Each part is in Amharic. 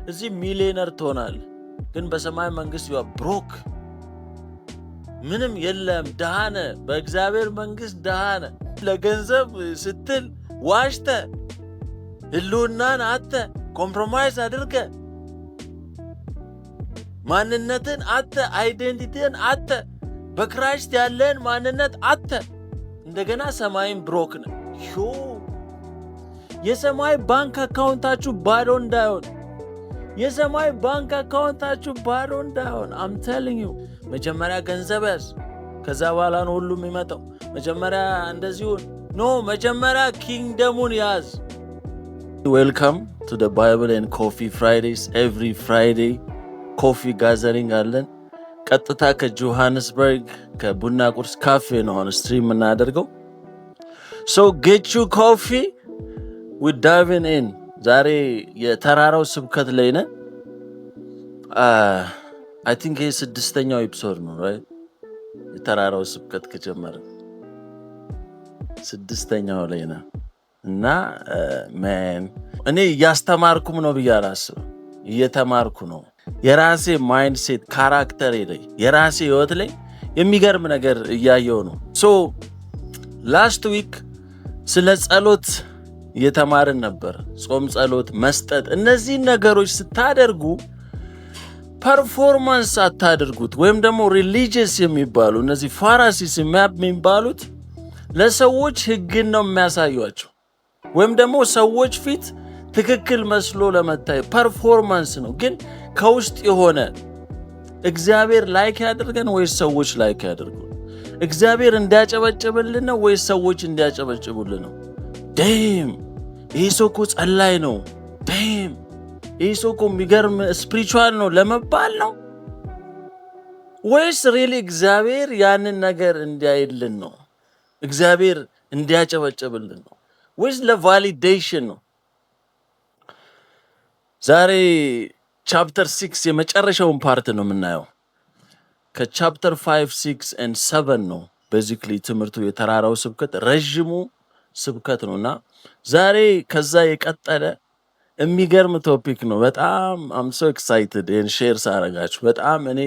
እዚህ ሚሊዮነር ትሆናል፣ ግን በሰማይ መንግስት you are broke። ምንም የለም፣ ደሃነ። በእግዚአብሔር መንግስት ደሃነ። ለገንዘብ ስትል ዋሽተ ህልውናን አተ ኮምፕሮማይዝ አድርገ ማንነትን አተ አይዴንቲቲን አተ በክራይስት ያለን ማንነት አተ እንደገና ሰማይን ብሮክ ነው። የሰማይ ባንክ አካውንታችሁ ባዶ እንዳይሆን፣ የሰማይ ባንክ አካውንታችሁ ባዶ እንዳይሆን I'm telling you። መጀመሪያ ገንዘብ ያዝ፣ ከዛ በኋላ ነው ሁሉም የሚመጣው። መጀመሪያ እንደዚሁን ኖ፣ መጀመሪያ ኪንግደሙን ያዝ። ዌልካም ቱ the Bible and Coffee Fridays። every Friday ኮፊ ጋዘሪንግ አለን። ቀጥታ ከጆሃንስበርግ ከቡና ቁርስ ካፌ ነው አሁን ስትሪም እናደርገው። so get you coffee, we diving in። ዛሬ የተራራው ስብከት ላይ ነን። I think ይሄ 6ኛው ኤፒሶድ ነው right? የተራራው ስብከት ከጀመረ 6ኛው ላይ ነን እና man እኔ እያስተማርኩም ነው ብዬ አላስብም፣ እየተማርኩ ነው። የራሴ ማይንድሴት ካራክተር ላይ የራሴ ህይወት ላይ የሚገርም ነገር እያየው ነው። ሶ ላስት ዊክ ስለ ጸሎት እየተማርን ነበር። ጾም፣ ጸሎት፣ መስጠት፣ እነዚህ ነገሮች ስታደርጉ ፐርፎርማንስ አታደርጉት። ወይም ደግሞ ሪሊጂየስ የሚባሉ እነዚህ ፋራሲስ የሚባሉት ለሰዎች ህግን ነው የሚያሳዩአቸው፣ ወይም ደግሞ ሰዎች ፊት ትክክል መስሎ ለመታየት ፐርፎርማንስ ነው። ግን ከውስጥ የሆነ እግዚአብሔር ላይክ ያደርገን ወይስ ሰዎች ላይክ ያደርጉ? እግዚአብሔር እንዲያጨበጭብልን ነው ወይስ ሰዎች እንዲያጨበጭቡልን ነው? ዴም ይህ ሰው እኮ ጸላይ ነው፣ ዴም ይህ ሰው እኮ የሚገርም ስፒሪቹዋል ነው ለመባል ነው? ወይስ ሪሊ እግዚአብሔር ያንን ነገር እንዲያይልን ነው? እግዚአብሔር እንዲያጨበጭብልን ነው ወይስ ለቫሊዴሽን ነው? ዛሬ ቻፕተር 6 የመጨረሻውን ፓርት ነው የምናየው። ከቻፕተር 5 6 and 7 ነው ቤዚክሊ ትምህርቱ። የተራራው ስብከት ረጅሙ ስብከት ነውና ዛሬ ከዛ የቀጠለ የሚገርም ቶፒክ ነው። በጣም I'm so excited and share ሳረጋችሁ በጣም እኔ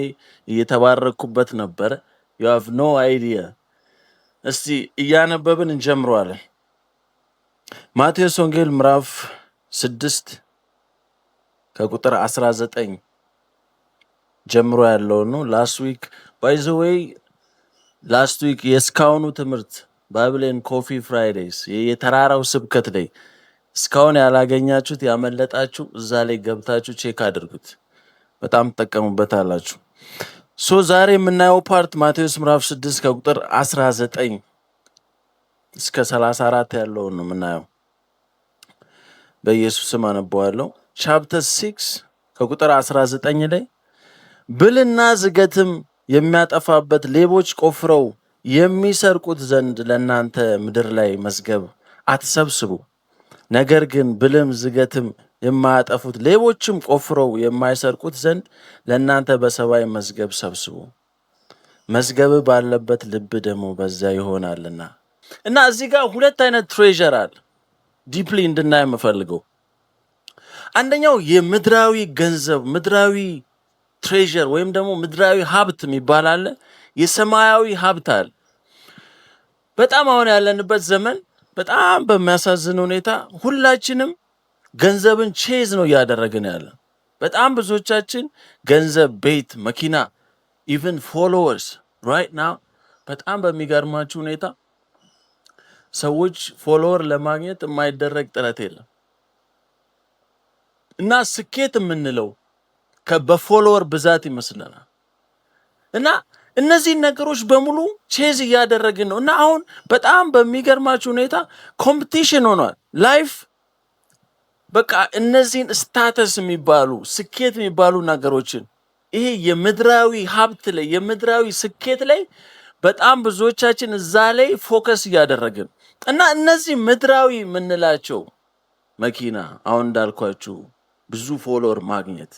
እየተባረኩበት ነበር። you have no idea። እስቲ እያነበብን እንጀምረዋለን። ማቴዎስ ወንጌል ምዕራፍ 6 ከቁጥር 19 ጀምሮ ያለው ነው። ላስት ዊክ ባይ ዘ ዌይ ላስት ዊክ የስካውኑ ትምህርት ባይብል ኤንድ ኮፊ ፍራይዴይስ የተራራው ስብከት ላይ እስካሁን ያላገኛችሁት ያመለጣችሁ እዛ ላይ ገብታችሁ ቼክ አድርጉት፣ በጣም ተጠቀሙበታላችሁ። ሶ ዛሬ የምናየው ፓርት ማቴዎስ ምዕራፍ 6 ከቁጥር 19 እስከ 34 ያለው ነው የምናየው። በኢየሱስ ስም አነበዋለሁ። ቻፕተር 6 ከቁጥር 19 ላይ ብልና ዝገትም የሚያጠፋበት ሌቦች ቆፍረው የሚሰርቁት ዘንድ ለእናንተ ምድር ላይ መዝገብ አትሰብስቡ፣ ነገር ግን ብልም ዝገትም የማያጠፉት ሌቦችም ቆፍረው የማይሰርቁት ዘንድ ለእናንተ በሰማይ መዝገብ ሰብስቡ፣ መዝገብ ባለበት ልብ ደግሞ በዚያ ይሆናልና። እና እዚህ ጋር ሁለት አይነት ትሬዠር አለ ዲፕሊ እንድናይ የምፈልገው። አንደኛው የምድራዊ ገንዘብ ምድራዊ ትሬዠር ወይም ደግሞ ምድራዊ ሀብት የሚባል አለ። የሰማያዊ ሀብት አለ። በጣም አሁን ያለንበት ዘመን በጣም በሚያሳዝን ሁኔታ ሁላችንም ገንዘብን ቼዝ ነው እያደረግን ያለን። በጣም ብዙዎቻችን ገንዘብ፣ ቤት፣ መኪና፣ ኢቨን ፎሎወርስ ራይት ናው በጣም በሚገርማችሁ ሁኔታ ሰዎች ፎሎወር ለማግኘት የማይደረግ ጥረት የለም። እና ስኬት የምንለው በፎሎወር ብዛት ይመስለናል። እና እነዚህ ነገሮች በሙሉ ቼዝ እያደረግን ነው። እና አሁን በጣም በሚገርማችሁ ሁኔታ ኮምፒቲሽን ሆኗል ላይፍ። በቃ እነዚህን ስታተስ የሚባሉ ስኬት የሚባሉ ነገሮችን ይሄ የምድራዊ ሀብት ላይ የምድራዊ ስኬት ላይ በጣም ብዙዎቻችን እዛ ላይ ፎከስ እያደረግን እና እነዚህ ምድራዊ የምንላቸው መኪና፣ አሁን እንዳልኳችሁ ብዙ ፎሎወር ማግኘት፣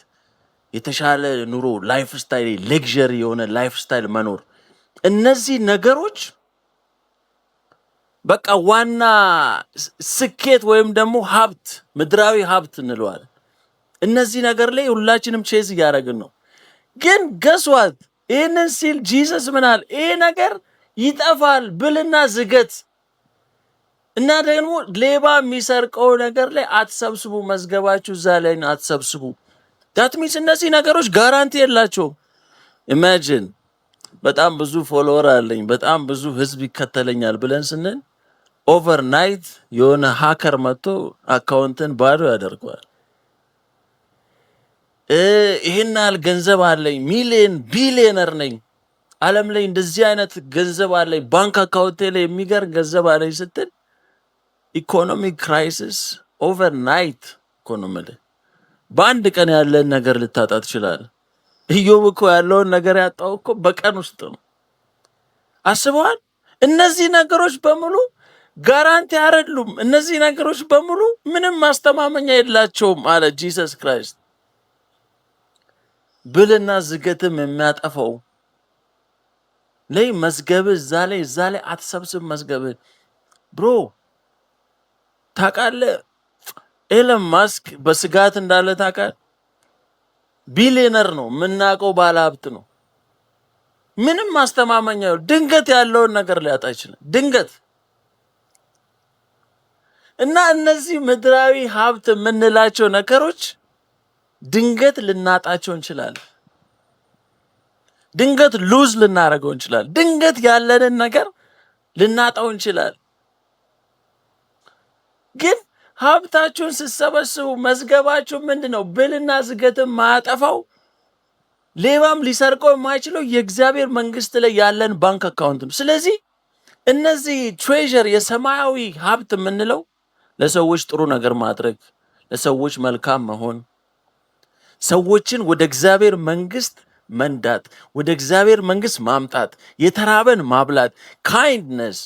የተሻለ ኑሮ ላይፍ ስታይል፣ ሌክዠሪ የሆነ ላይፍ ስታይል መኖር፣ እነዚህ ነገሮች በቃ ዋና ስኬት ወይም ደግሞ ሀብት ምድራዊ ሀብት እንለዋለን። እነዚህ ነገር ላይ ሁላችንም ቼዝ እያደረግን ነው። ግን ገስዋት ይህንን ሲል ጂሰስ ምናል ይሄ ነገር ይጠፋል ብልና ዝገት እና ደግሞ ሌባ የሚሰርቀው ነገር ላይ አትሰብስቡ፣ መዝገባችሁ እዛ ላይ አትሰብስቡ። ዳት ሚንስ እነዚህ ነገሮች ጋራንቲ የላቸውም። ኢማጂን በጣም ብዙ ፎሎወር አለኝ፣ በጣም ብዙ ህዝብ ይከተለኛል ብለን ስንል ኦቨርናይት የሆነ ሃከር መጥቶ አካውንትን ባዶ ያደርገዋል። ይሄን ያህል ገንዘብ አለኝ፣ ሚሊየን ቢሊየነር ነኝ፣ ዓለም ላይ እንደዚህ አይነት ገንዘብ አለኝ፣ ባንክ አካውንቴ ላይ የሚገርም ገንዘብ አለኝ ስትል ኢኮኖሚክ ክራይሲስ ኦቨርናይት ኢኮኖሚ ላይ በአንድ ቀን ያለን ነገር ልታጣ ትችላለህ። ኢዮብ እኮ ያለውን ነገር ያጣው እኮ በቀን ውስጥ ነው። አስበዋል። እነዚህ ነገሮች በሙሉ ጋራንቲ አይደሉም። እነዚህ ነገሮች በሙሉ ምንም ማስተማመኛ የላቸውም አለ ጂሰስ ክራይስት። ብልና ዝገትም የሚያጠፋው ላይ መዝገብ እዛ ላይ አትሰብስብ። መዝገብ ብሮ ታውቃለህ፣ ኤለን ማስክ በስጋት እንዳለ ታውቃለህ። ቢሊየነር ነው፣ የምናውቀው ባለሀብት ነው። ምንም ማስተማመኛ ድንገት ያለውን ነገር ሊያጣ ይችላል። ድንገት እና እነዚህ ምድራዊ ሀብት የምንላቸው ነገሮች ድንገት ልናጣቸው እንችላለን። ድንገት ሉዝ ልናደርገው እንችላለን። ድንገት ያለንን ነገር ልናጣው እንችላለን። ግን ሀብታችሁን ስትሰበስቡ መዝገባችሁ ምንድነው? ብልና ዝገትም ማያጠፋው ሌባም ሊሰርቀው የማይችለው የእግዚአብሔር መንግስት ላይ ያለን ባንክ አካውንት ነው። ስለዚህ እነዚህ ትሬዠር የሰማያዊ ሀብት የምንለው ለሰዎች ጥሩ ነገር ማድረግ፣ ለሰዎች መልካም መሆን፣ ሰዎችን ወደ እግዚአብሔር መንግስት መንዳት፣ ወደ እግዚአብሔር መንግስት ማምጣት፣ የተራበን ማብላት፣ ካይንድነስ፣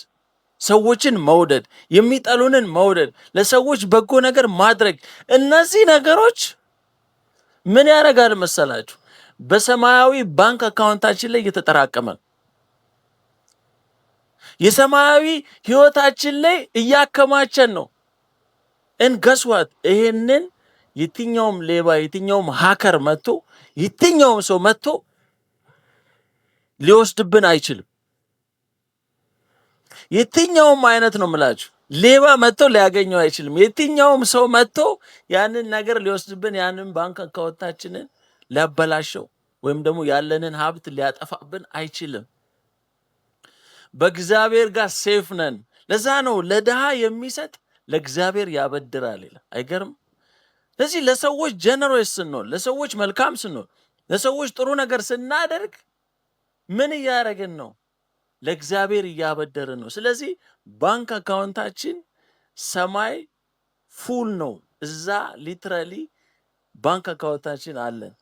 ሰዎችን መውደድ፣ የሚጠሉንን መውደድ፣ ለሰዎች በጎ ነገር ማድረግ። እነዚህ ነገሮች ምን ያደርጋል መሰላችሁ? በሰማያዊ ባንክ አካውንታችን ላይ እየተጠራቀመ የሰማያዊ ህይወታችን ላይ እያከማቸን ነው። እንገስዋት ይሄንን የትኛውም ሌባ የትኛውም ሃከር መጥቶ የትኛውም ሰው መጥቶ ሊወስድብን አይችልም። የትኛውም አይነት ነው የምላችሁ ሌባ መጥቶ ሊያገኘው አይችልም። የትኛውም ሰው መጥቶ ያንን ነገር ሊወስድብን፣ ያንን ባንክ አካውንታችንን ሊያበላሸው ወይም ደግሞ ያለንን ሀብት ሊያጠፋብን አይችልም። በእግዚአብሔር ጋር ሴፍ ነን። ለዛ ነው ለድሃ የሚሰጥ ለእግዚአብሔር ያበድራል ይላል። አይገርም? ስለዚህ ለሰዎች ጀነሮስ ስንሆን፣ ለሰዎች መልካም ስንሆን፣ ለሰዎች ጥሩ ነገር ስናደርግ ምን እያደረግን ነው? ለእግዚአብሔር እያበደርን ነው። ስለዚህ ባንክ አካውንታችን ሰማይ ፉል ነው። እዛ ሊትራሊ ባንክ አካውንታችን አለን።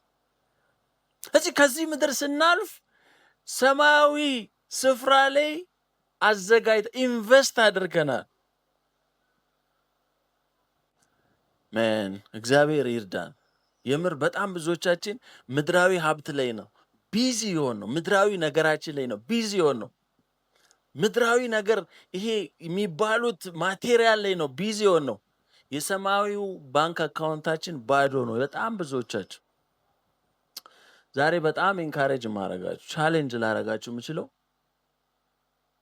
ስለዚህ ከዚህ ምድር ስናልፍ ሰማያዊ ስፍራ ላይ አዘጋጅ ኢንቨስት አድርገናል። ሜን እግዚአብሔር ይርዳን። የምር በጣም ብዙዎቻችን ምድራዊ ሀብት ላይ ነው ቢዚ የሆን ነው። ምድራዊ ነገራችን ላይ ነው ቢዚ የሆን ነው። ምድራዊ ነገር ይሄ የሚባሉት ማቴሪያል ላይ ነው ቢዚ የሆን ነው። የሰማያዊው ባንክ አካውንታችን ባዶ ነው። በጣም ብዙዎቻችን ዛሬ በጣም ኢንካሬጅ ማረጋችሁ ቻሌንጅ ላረጋችሁ የምችለው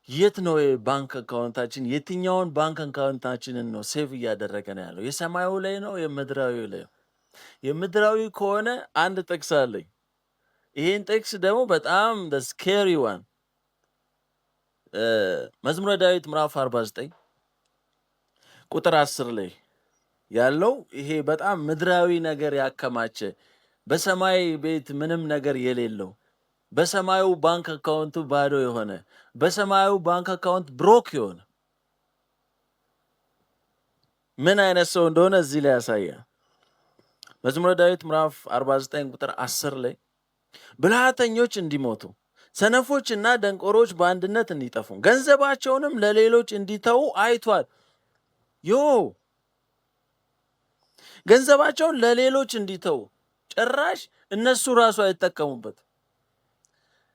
የት ነው የባንክ አካውንታችን? የትኛውን ባንክ አካውንታችንን ነው ሴቭ እያደረገ ነው ያለው? የሰማዩ ላይ ነው የምድራዊ ላይ? የምድራዊ ከሆነ አንድ ጥቅስ አለኝ። ይሄን ጥቅስ ደግሞ በጣም ስኬሪ ዋን መዝሙረ ዳዊት ምዕራፍ 49 ቁጥር 10 ላይ ያለው ይሄ በጣም ምድራዊ ነገር ያከማቸ በሰማይ ቤት ምንም ነገር የሌለው በሰማዩ ባንክ አካውንቱ ባዶ የሆነ በሰማዩ ባንክ አካውንት ብሮክ የሆነ ምን አይነት ሰው እንደሆነ እዚህ ላይ ያሳያል። መዝሙረ ዳዊት ምዕራፍ 49 ቁጥር 10 ላይ ብልሃተኞች እንዲሞቱ ሰነፎችና ደንቆሮች በአንድነት እንዲጠፉ ገንዘባቸውንም ለሌሎች እንዲተዉ አይቷል። ገንዘባቸውን ለሌሎች እንዲተዉ ጭራሽ እነሱ ራሱ አይጠቀሙበት።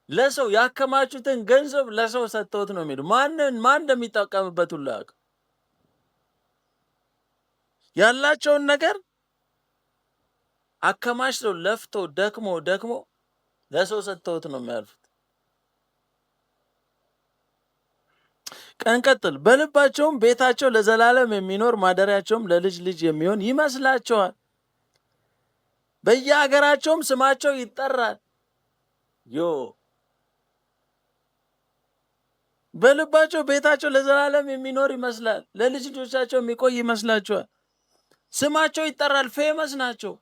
ለሰው ያከማቹትን ገንዘብ ለሰው ሰጥተውት ነው የሚሄዱ። ማን እንደሚጠቀምበት ሁሉ ያውቅ። ያላቸውን ነገር አከማችተው ለፍተው ደክሞ ለሰው ሰጥተውት ነው የሚያልፉት። ቀንቀጥል በልባቸውም ቤታቸው ለዘላለም የሚኖር ማደሪያቸውም ለልጅ ልጅ የሚሆን ይመስላቸዋል። በየሀገራቸውም ስማቸው ይጠራል። በልባቸው ቤታቸው ለዘላለም የሚኖር ይመስላል፣ ለልጅ ልጆቻቸው የሚቆይ ይመስላቸዋል። ስማቸው ይጠራል። ፌመስ ናቸው።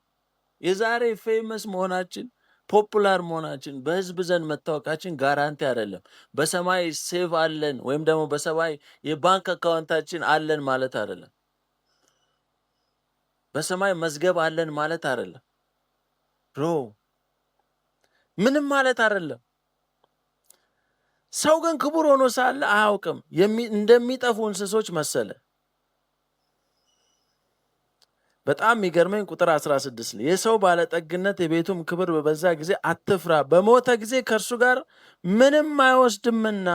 የዛሬ ፌመስ መሆናችን ፖፑላር መሆናችን በህዝብ ዘንድ መታወቃችን ጋራንቲ አይደለም። በሰማይ ሴቭ አለን ወይም ደግሞ በሰማይ የባንክ አካውንታችን አለን ማለት አይደለም። በሰማይ መዝገብ አለን ማለት አይደለም። ብሮ ምንም ማለት አይደለም። ሰው ግን ክቡር ሆኖ ሳለ አያውቅም፣ እንደሚጠፉ እንስሶች መሰለ። በጣም የሚገርመኝ ቁጥር 16 ላይ የሰው ባለጠግነት የቤቱም ክብር በበዛ ጊዜ አትፍራ፣ በሞተ ጊዜ ከእርሱ ጋር ምንም አይወስድምና።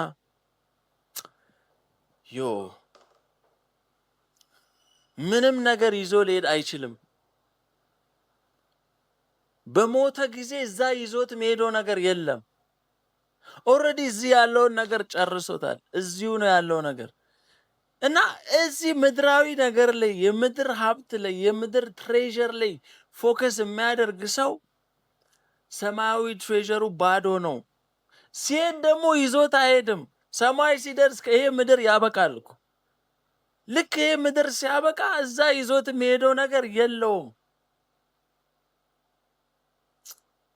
ምንም ነገር ይዞ ሊሄድ አይችልም። በሞተ ጊዜ እዛ ይዞት የሚሄደው ነገር የለም። ኦልሬዲ እዚህ ያለውን ነገር ጨርሶታል። እዚሁ ነው ያለው ነገር እና እዚህ ምድራዊ ነገር ላይ የምድር ሀብት ላይ የምድር ትሬዠር ላይ ፎከስ የሚያደርግ ሰው ሰማያዊ ትሬዠሩ ባዶ ነው። ሲሄድ ደግሞ ይዞት አይሄድም። ሰማይ ሲደርስ ይሄ ምድር ያበቃል እኮ። ልክ ይሄ ምድር ሲያበቃ እዛ ይዞት የሚሄደው ነገር የለውም።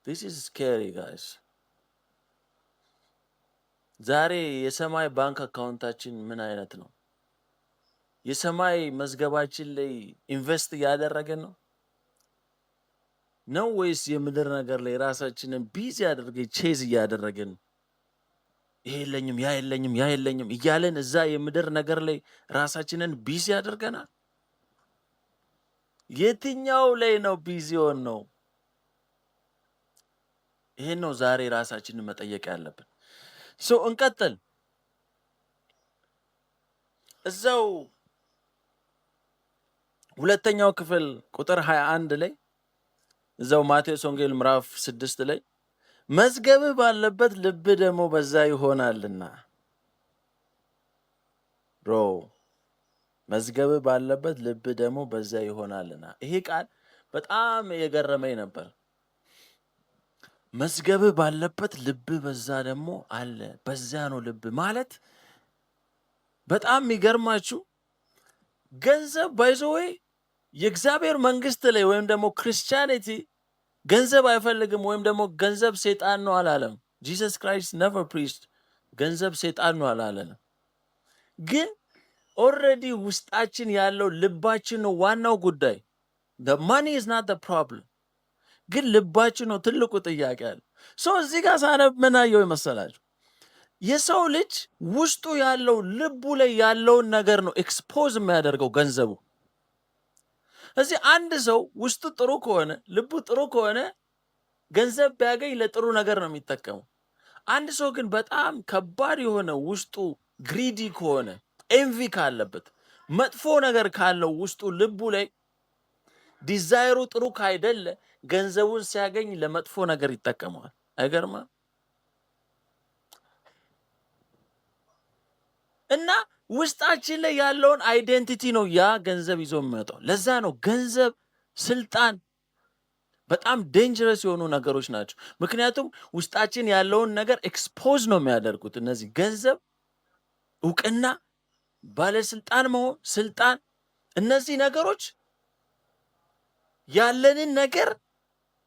This is scary guys። ዛሬ የሰማይ ባንክ አካውንታችን ምን አይነት ነው? የሰማይ መዝገባችን ላይ ኢንቨስት እያደረገን ነው ወይስ የምድር ነገር ላይ ራሳችንን ቢዚ አድርገን ቼዝ እያደረገን? ይሄ የለኝም ያ የለኝም እያለን እዛ የምድር ነገር ላይ ራሳችንን ቢዚ አድርገናል። የትኛው ላይ ነው ቢዚ ሆን ነው? ይሄን ነው ዛሬ ራሳችንን መጠየቅ ያለብን። እንቀጥል። እዛው ሁለተኛው ክፍል ቁጥር 21 ላይ እዛው ማቴዎስ ወንጌል ምዕራፍ 6 ላይ መዝገብ ባለበት ልብ ደግሞ በዛ ይሆናልና። መዝገብ ባለበት ልብ ደግሞ በዛ ይሆናልና። ይሄ ቃል በጣም የገረመኝ ነበር። መዝገብ ባለበት ልብ በዛ ደግሞ አለ። በዛ ነው ልብ ማለት። በጣም የሚገርማችሁ ገንዘብ ባይዘወይ የእግዚአብሔር መንግስት ላይ ወይም ደግሞ ክርስቲያኒቲ ገንዘብ አይፈልግም ወይም ደግሞ ገንዘብ ሰይጣን ነው አላለም። ጂሰስ ክራይስት ነቨር ፕሪችድ ገንዘብ ሰይጣን ነው አላለም። ግን ኦልሬዲ ውስጣችን ያለው ልባችን ነው ዋናው ጉዳይ። the money is not the problem ግን ልባችን ነው ትልቁ ጥያቄ አለ። እዚህ ጋር ሳነብ ምን አየሁ ይመሰላችሁ? የሰው ልጅ ውስጡ ያለው ልቡ ላይ ያለውን ነገር ነው ኤክስፖዝ የሚያደርገው ገንዘቡ። እዚህ አንድ ሰው ውስጡ ጥሩ ከሆነ ልቡ ጥሩ ከሆነ ገንዘብ ቢያገኝ ለጥሩ ነገር ነው የሚጠቀመው። አንድ ሰው ግን በጣም ከባድ የሆነ ውስጡ ግሪዲ ከሆነ ኤንቪ ካለበት መጥፎ ነገር ካለው ውስጡ ልቡ ላይ ዲዛይሩ ጥሩ ካይደለ ገንዘቡን ሲያገኝ ለመጥፎ ነገር ይጠቀመዋል። አይገርማ? እና ውስጣችን ላይ ያለውን አይዴንቲቲ ነው ያ ገንዘብ ይዞ የሚመጣው። ለዛ ነው ገንዘብ፣ ስልጣን በጣም ዴንጀረስ የሆኑ ነገሮች ናቸው። ምክንያቱም ውስጣችን ያለውን ነገር ኤክስፖዝ ነው የሚያደርጉት። እነዚህ ገንዘብ፣ እውቅና፣ ባለስልጣን መሆን፣ ስልጣን፣ እነዚህ ነገሮች ያለንን ነገር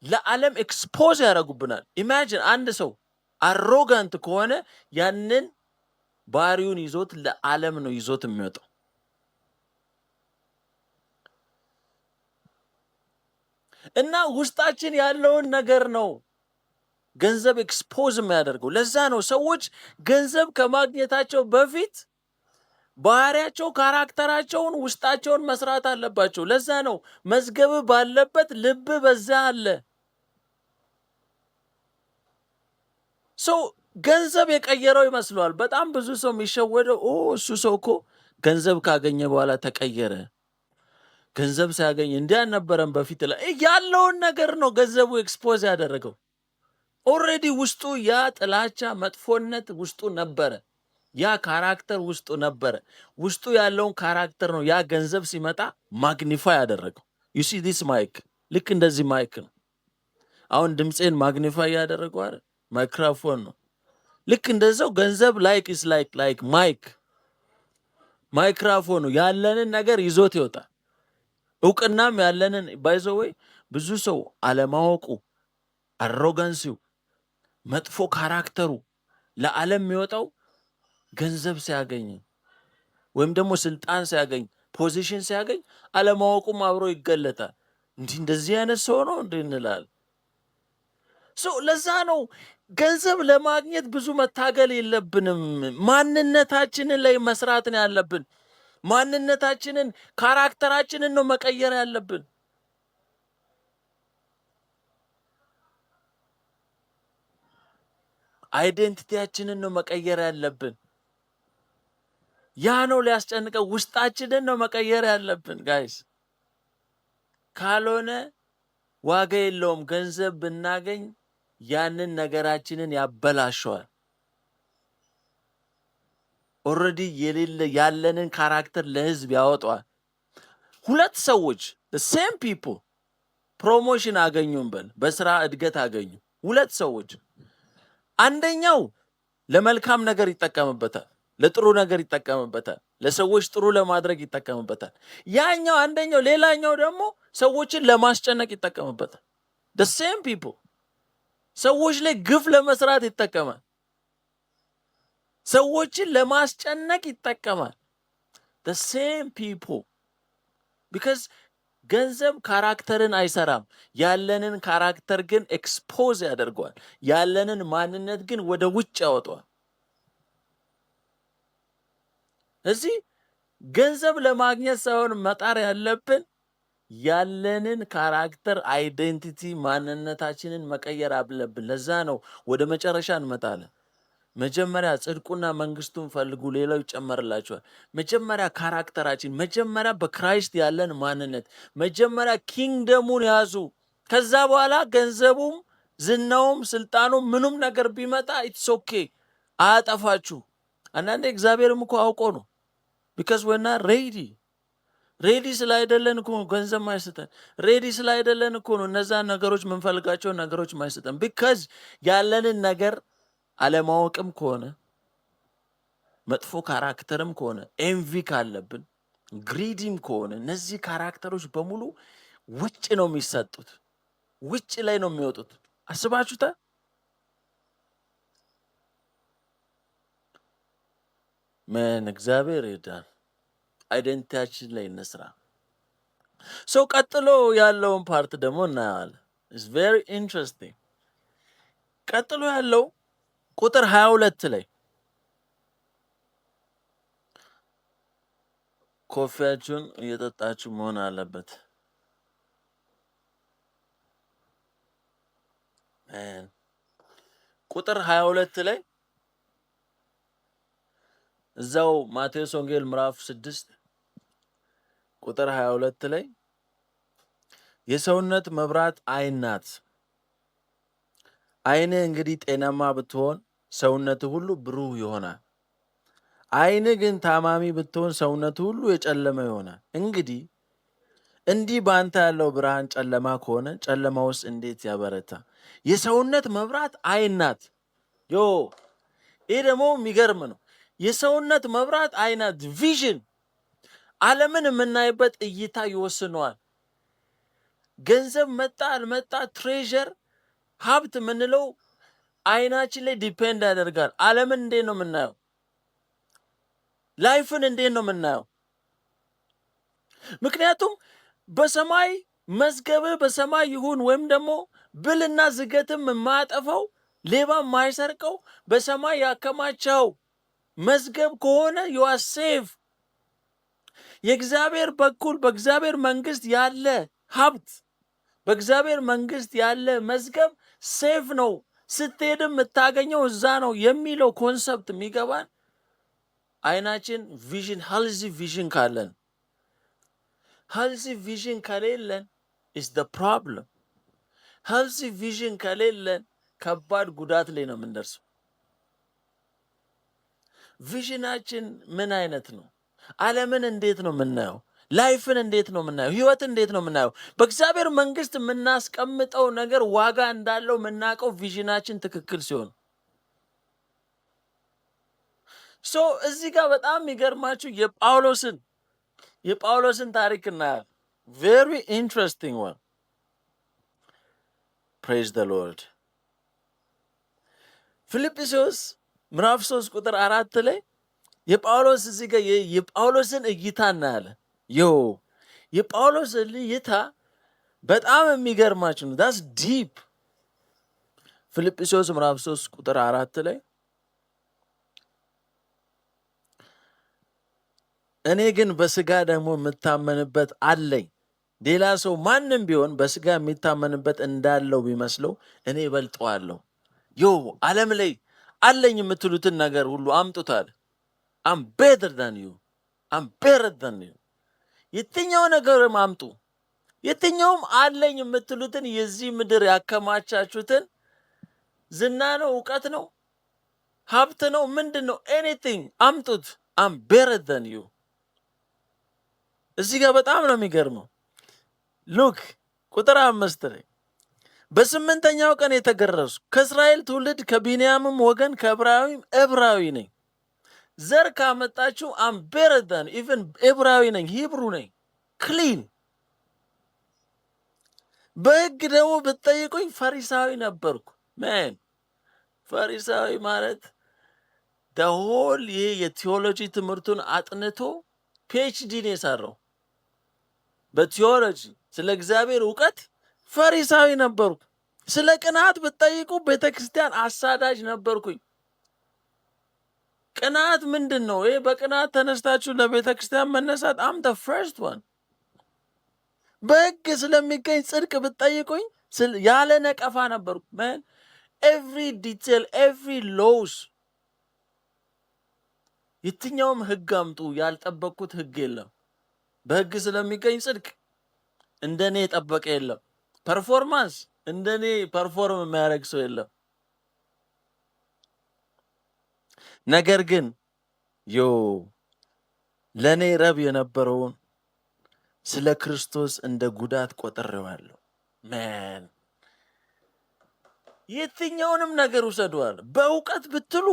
ለዓለም ኤክስፖዝ ያደርጉብናል። ኢማጂን አንድ ሰው አሮጋንት ከሆነ ያንን ባህሪውን ይዞት ለዓለም ነው ይዞት የሚወጣው። እና ውስጣችን ያለውን ነገር ነው ገንዘብ ኤክስፖዝ የሚያደርገው። ለዛ ነው ሰዎች ገንዘብ ከማግኘታቸው በፊት ባህሪያቸው፣ ካራክተራቸውን፣ ውስጣቸውን መስራት አለባቸው። ለዛ ነው መዝገብ ባለበት ልብ በዛ አለ። ሰው ገንዘብ የቀየረው ይመስለዋል። በጣም ብዙ ሰው የሚሸወደው እሱ ሰው እኮ ገንዘብ ካገኘ በኋላ ተቀየረ፣ ገንዘብ ሲያገኝ እንዲህ አልነበረም በፊት ላይ ያለውን ነገር ነው ገንዘቡ ኤክስፖዝ ያደረገው። ኦልሬዲ ውስጡ ያ ጥላቻ መጥፎነት ውስጡ ነበረ። ያ ካራክተር ውስጡ ነበረ። ውስጡ ያለውን ካራክተር ነው ያ ገንዘብ ሲመጣ ማግኒፋይ ያደረገው። ዩ ሲ ዲስ ማይክ ልክ እንደዚህ ማይክ ነው። አሁን ድምፄን ማግኒፋይ ያደረገው አይደል? ማይክሮፎን ነው። ልክ እንደዛው ገንዘብ ላይክ ኢስ ላይክ ማይክሮፎን ነው። ያለንን ነገር ይዞት ይወጣል። እውቅናም ያለንን ባይዘወይ ብዙ ሰው አለማወቁ፣ አሮጋንሲው፣ መጥፎ ካራክተሩ ለዓለም የሚወጣው ገንዘብ ሲያገኝ ወይም ደግሞ ስልጣን ሲያገኝ ፖዚሽን ሲያገኝ አለማወቁም አብሮ ይገለጣል። እንደዚህ አይነት ሰው ነው እንላል። ለዛ ነው ገንዘብ ለማግኘት ብዙ መታገል የለብንም። ማንነታችንን ላይ መስራት ነው ያለብን። ማንነታችንን ካራክተራችንን ነው መቀየር ያለብን። አይዴንቲቲያችንን ነው መቀየር ያለብን። ያ ነው ሊያስጨንቀው። ውስጣችንን ነው መቀየር ያለብን ጋይስ። ካልሆነ ዋጋ የለውም። ገንዘብ ብናገኝ ያንን ነገራችንን ያበላሸዋል። ኦልሬዲ የሌለ ያለንን ካራክተር ለህዝብ ያወጣዋል። ሁለት ሰዎች the same people ፕሮሞሽን አገኙን በል በስራ እድገት አገኙ። ሁለት ሰዎች አንደኛው ለመልካም ነገር ይጠቀምበታል፣ ለጥሩ ነገር ይጠቀምበታል፣ ለሰዎች ጥሩ ለማድረግ ይጠቀምበታል። ያኛው አንደኛው ሌላኛው ደግሞ ሰዎችን ለማስጨነቅ ይጠቀምበታል። the same people ሰዎች ላይ ግፍ ለመስራት ይጠቀማል። ሰዎችን ለማስጨነቅ ይጠቀማል። the same people because ገንዘብ ካራክተርን አይሰራም። ያለንን ካራክተር ግን ኤክስፖዝ ያደርገዋል። ያለንን ማንነት ግን ወደ ውጭ ያወጣዋል። እዚህ ገንዘብ ለማግኘት ሳይሆን መጣር ያለብን ያለንን ካራክተር አይዴንቲቲ ማንነታችንን መቀየር አለብን። ለዛ ነው ወደ መጨረሻ እንመጣለን። መጀመሪያ ጽድቁና መንግስቱን ፈልጉ ሌላው ይጨመርላችኋል። መጀመሪያ ካራክተራችን፣ መጀመሪያ በክራይስት ያለን ማንነት፣ መጀመሪያ ኪንግደሙን ያዙ። ከዛ በኋላ ገንዘቡም ዝናውም ስልጣኑም ምኑም ነገር ቢመጣ ኢትስ ኦኬ፣ አያጠፋችሁ። አንዳንዴ እግዚአብሔርም እኮ አውቆ ነው። ቢካዝ ወና ሬዲ ስላይደለን እኮ ገንዘብ ማይሰጠን። ሬዲ ስላይደለን እኮ ነው እነዛን ነገሮች የምንፈልጋቸው ነገሮች ማይሰጠን። ቢካዝ ያለንን ነገር አለማወቅም ከሆነ መጥፎ ካራክተርም ከሆነ ኤንቪ ካለብን ግሪዲም ከሆነ እነዚህ ካራክተሮች በሙሉ ውጭ ነው የሚሰጡት፣ ውጭ ላይ ነው የሚወጡት። አስባችሁታ? ምን እግዚአብሔር ይርዳን። አይደንቲቲያችን ላይ እንስራ። ሰው ቀጥሎ ያለውን ፓርት ደግሞ እናያለን። ኢትስ ቬሪ ኢንትረስቲንግ። ቀጥሎ ያለው ቁጥር 22 ላይ ኮፊያችሁን እየጠጣችሁ መሆን አለበት። ቁጥር 22 ላይ እዛው ማቴዎስ ወንጌል ምዕራፍ 6 ቁጥር 22 ላይ የሰውነት መብራት ዓይን ናት። ዓይን እንግዲህ ጤናማ ብትሆን ሰውነት ሁሉ ብሩህ ይሆናል። ዓይን ግን ታማሚ ብትሆን ሰውነት ሁሉ የጨለመ ይሆናል። እንዲህ በአንተ ያለው ብርሃን ጨለማ ከሆነ ጨለማውስ እንዴት ያበረታ? የሰውነት መብራት ዓይን ናት። ይህ ደግሞ የሚገርም ነው። የሰውነት መብራት ዓይን ናት። ቪዥን፣ ዓለምን የምናይበት እይታ ይወስነዋል። ገንዘብ መጣ አልመጣ፣ ትሬዠር ሀብት የምንለው ዓይናችን ላይ ዲፔንድ ያደርጋል። ዓለምን እንዴት ነው የምናየው? ላይፍን እንዴት ነው የምናየው? ምክንያቱም በሰማይ መዝገብህ በሰማይ ይሁን ወይም ደግሞ ብልና ዝገትም የማያጠፋው ሌባ የማይሰርቀው በሰማይ ያከማቸው መዝገብ ከሆነ you are safe። የእግዚአብሔር በኩል በእግዚአብሔር መንግስት ያለ ሀብት በእግዚአብሔር መንግስት ያለ መዝገብ ሴፍ ነው። ስትሄድም የምታገኘው እዛ ነው የሚለው ኮንሰፕት የሚገባን ዓይናችን ቪዥን ሄልዚ ቪዥን ካለን ሄልዚ ቪዥን ከሌለን is the problem። ሄልዚ ቪዥን ከሌለን ከባድ ጉዳት ላይ ነው የምንደርሰው። ቪዥናችን ምን አይነት ነው? ዓለምን እንዴት ነው የምናየው? ላይፍን እንዴት ነው የምናየው? ህይወትን እንዴት ነው የምናየው? በእግዚአብሔር መንግስት የምናስቀምጠው ነገር ዋጋ እንዳለው የምናውቀው ቪዥናችን ትክክል ሲሆን። እዚህ ጋር በጣም የሚገርማችሁ የጳውሎስን ታሪክ እናያለን። ቬሪ ኢንትረስቲንግ ዋን። ፕሬዝ ዘ ሎርድ። ፊልጵስዩስ ምዕራፍ 3 ቁጥር 4 ላይ የጳውሎስ እዚህ ጋር የጳውሎስን እይታ እናያለን። የጳውሎስ እይታ በጣም የሚገርማችሁ ነው። ዳስ ዲፕ። ፊልጵስዩስ ምዕራፍ 3 ቁጥር 4 ላይ እኔ ግን በስጋ ደግሞ የምታመንበት አለኝ። ሌላ ሰው ማንም ቢሆን በስጋ የሚታመንበት እንዳለው ቢመስለው እኔ እበልጠዋለሁ። ዓለም ላይ አለኝ የምትሉትን ነገር ሁሉ አምጡታል። I'm better than you. I'm better than you። የትኛው ነገርም አምጡ። የትኛውም አለኝ የምትሉትን የዚህ ምድር ያከማቻችሁትን ዝና ነው፣ እውቀት ነው፣ ሀብት ነው፣ ምንድን ነው? ኤኒቲንግ አምጡት። I'm better than you። እዚህ ጋር በጣም ነው የሚገርመው። ሉክ ቁጥር 5 ላይ በስምንተኛው ቀን የተገረዝኩ ከእስራኤል ትውልድ ከቢንያምም ወገን ከዕብራዊም ዕብራዊ ነኝ። ዘር ካመጣችሁ I'm better than even ዕብራዊ ነኝ፣ ሂብሩ ነኝ፣ ክሊን። በሕግ ደግሞ ብትጠይቁኝ ፈሪሳዊ ነበርኩ። ሜን ፈሪሳዊ ማለት ደሆል ይሄ የቲዮሎጂ ትምህርቱን አጥንቶ ፒኤችዲ ነው የሰራው በቲዮሎጂ። ስለ እግዚአብሔር እውቀት ፈሪሳዊ ነበርኩ። ስለ ቅናት ብትጠይቁ ቤተክርስቲያን አሳዳጅ ነበርኩኝ። ቅናት ምንድን ነው? ይሄ በቅናት ተነስታችሁ ለቤተክርስቲያን መነሳት አም the first one። በሕግ ስለሚገኝ ጽድቅ ብትጠይቁኝ ያለ ነቀፋ ነበርኩ። man every detail every laws የትኛውም ሕግ አምጡ ያልጠበቅኩት ሕግ የለም። በሕግ ስለሚገኝ ጽድቅ እንደኔ የጠበቀ የለም። ፐርፎርማንስ እንደኔ ፐርፎርም የሚያደርግ ሰው የለም። ነገር ግን ለእኔ ረብ የነበረውን ስለ ክርስቶስ እንደ ጉዳት ቆጥሬዋለሁ። ማን የትኛውንም ነገር ውሰደዋል። በእውቀት ብትሉ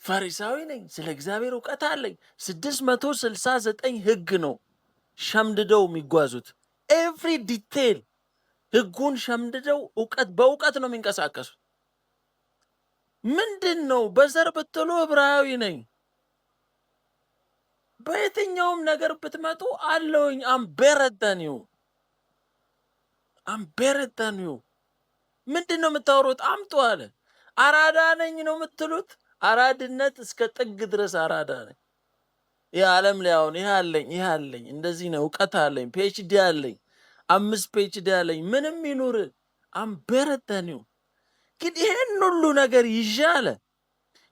ፈሪሳዊ ነኝ፣ ስለ እግዚአብሔር እውቀት አለኝ። 669 ሕግ ነው ሸምድደው የሚጓዙት። ኤቭሪ ዲቴል ሕጉን ሸምድደው በእውቀት ነው የሚንቀሳቀሱት። ምንድን ነው? በዘር ብትሉ ዕብራዊ ነኝ። በየትኛውም ነገር ብትመጡ አለውኝ። I'm better than you። I'm better than you። ምንድን ነው የምታወሩት? አምጡ አለ። አራዳ ነኝ ነው የምትሉት? አራድነት እስከ ጥግ ድረስ አራዳ ነኝ። ይህ ዓለም ላይ አሁን ይህ አለኝ እንደዚህ ነው፣ እውቀት አለኝ፣ ፒኤችዲ አለኝ፣ 5 ፒኤችዲ አለኝ፣ ምንም ይኑር I'm better than you። ግን ይሄን ሁሉ ነገር ይዣለ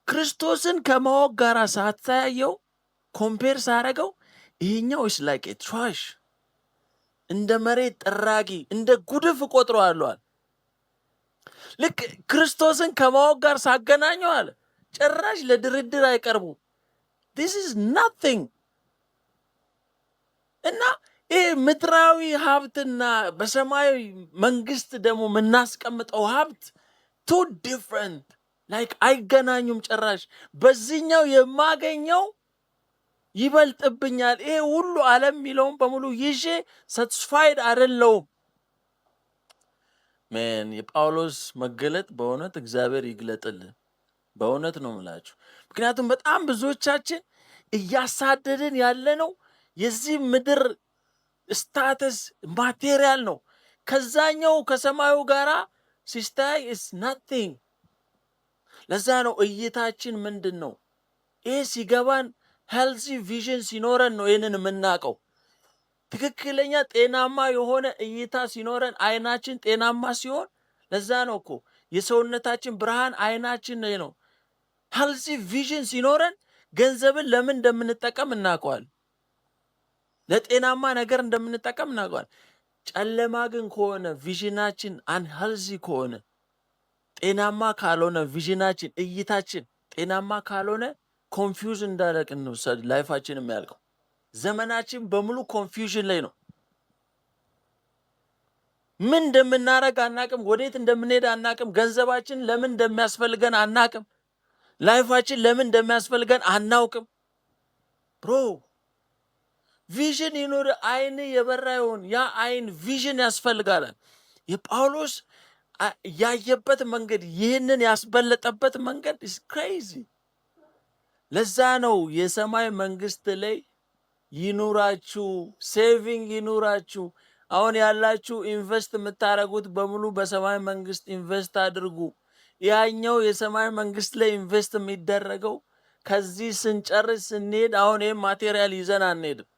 ክርስቶስን ከማወቅ ጋር ሳታያየው ኮምፔር ሳረገው ይሄኛው is like a trash፣ እንደ መሬት ጥራጊ እንደ ጉድፍ እቆጥረዋለሁ። ልክ ክርስቶስን ከማወቅ ጋር ሳገናኘው አለ ጭራሽ ለድርድር አይቀርቡ። this is nothing። እና ይህ ምድራዊ ሀብትና በሰማያዊ መንግስት ደግሞ የምናስቀምጠው ሀብት two different like አይገናኙም ጭራሽ። በዚህኛው የማገኘው ይበልጥብኛል። ይሄ ሁሉ ዓለም የሚለውን በሙሉ ይዤ ሳቲስፋይድ አይደለሁም። ሜን የጳውሎስ መገለጥ በእውነት እግዚአብሔር ይግለጥልን። በእውነት ነው የምላችሁ። ምክንያቱም በጣም ብዙዎቻችን እያሳደድን ያለነው የዚህ ምድር ስታተስ ማቴሪያል ነው። ከዛኛው ከሰማዩ ጋራ ሲስታይ is nothing። ለዛ ነው እይታችን ምንድን ነው? ይሄ ሲገባን ሄልዚ ቪዥን ሲኖረን ነው ይህንን የምናውቀው። ትክክለኛ ጤናማ የሆነ እይታ ሲኖረን አይናችን ጤናማ ሲሆን፣ ለዛ ነው እኮ የሰውነታችን ብርሃን አይናችን ነው። ሄልዚ ቪዥን ሲኖረን ገንዘብን ለምን እንደምንጠቀም እናውቀዋል። ለጤናማ ነገር እንደምንጠቀም እናውቃለን። ጨለማ ግን ከሆነ ቪዥናችን አንሄልዚ ከሆነ ጤናማ ካልሆነ ቪዥናችን እይታችን ጤናማ ካልሆነ ኮንፊውዝ እንዳደረግን ነው ላይፋችን የሚያልቀው። ዘመናችን በሙሉ ኮንፊውዥን ላይ ነው። ምን እንደምናረግ አናቅም፣ ወዴት እንደምንሄድ አናቅም፣ ገንዘባችን ለምን እንደሚያስፈልገን አናቅም፣ ላይፋችን ለምን እንደሚያስፈልገን አናውቅም። ብሮ ቪዥን ይኑር። አይን የበራ ይሆን ያ አይን ቪዥን ያስፈልጋል። የጳውሎስ ያየበት መንገድ ይህንን ያስበለጠበት መንገድ is crazy። ለዛ ነው የሰማይ መንግስት ላይ ይኑራችሁ፣ ሴቪንግ ይኑራችሁ። አሁን ያላችሁ ኢንቨስት የምታደርጉት በሙሉ በሰማይ መንግስት ኢንቨስት አድርጉ። ያኛው የሰማይ መንግስት ላይ ኢንቨስት የሚደረገው ከዚህ ስንጨርስ ስንሄድ አሁን ይህም ማቴሪያል ይዘን አንሄድም።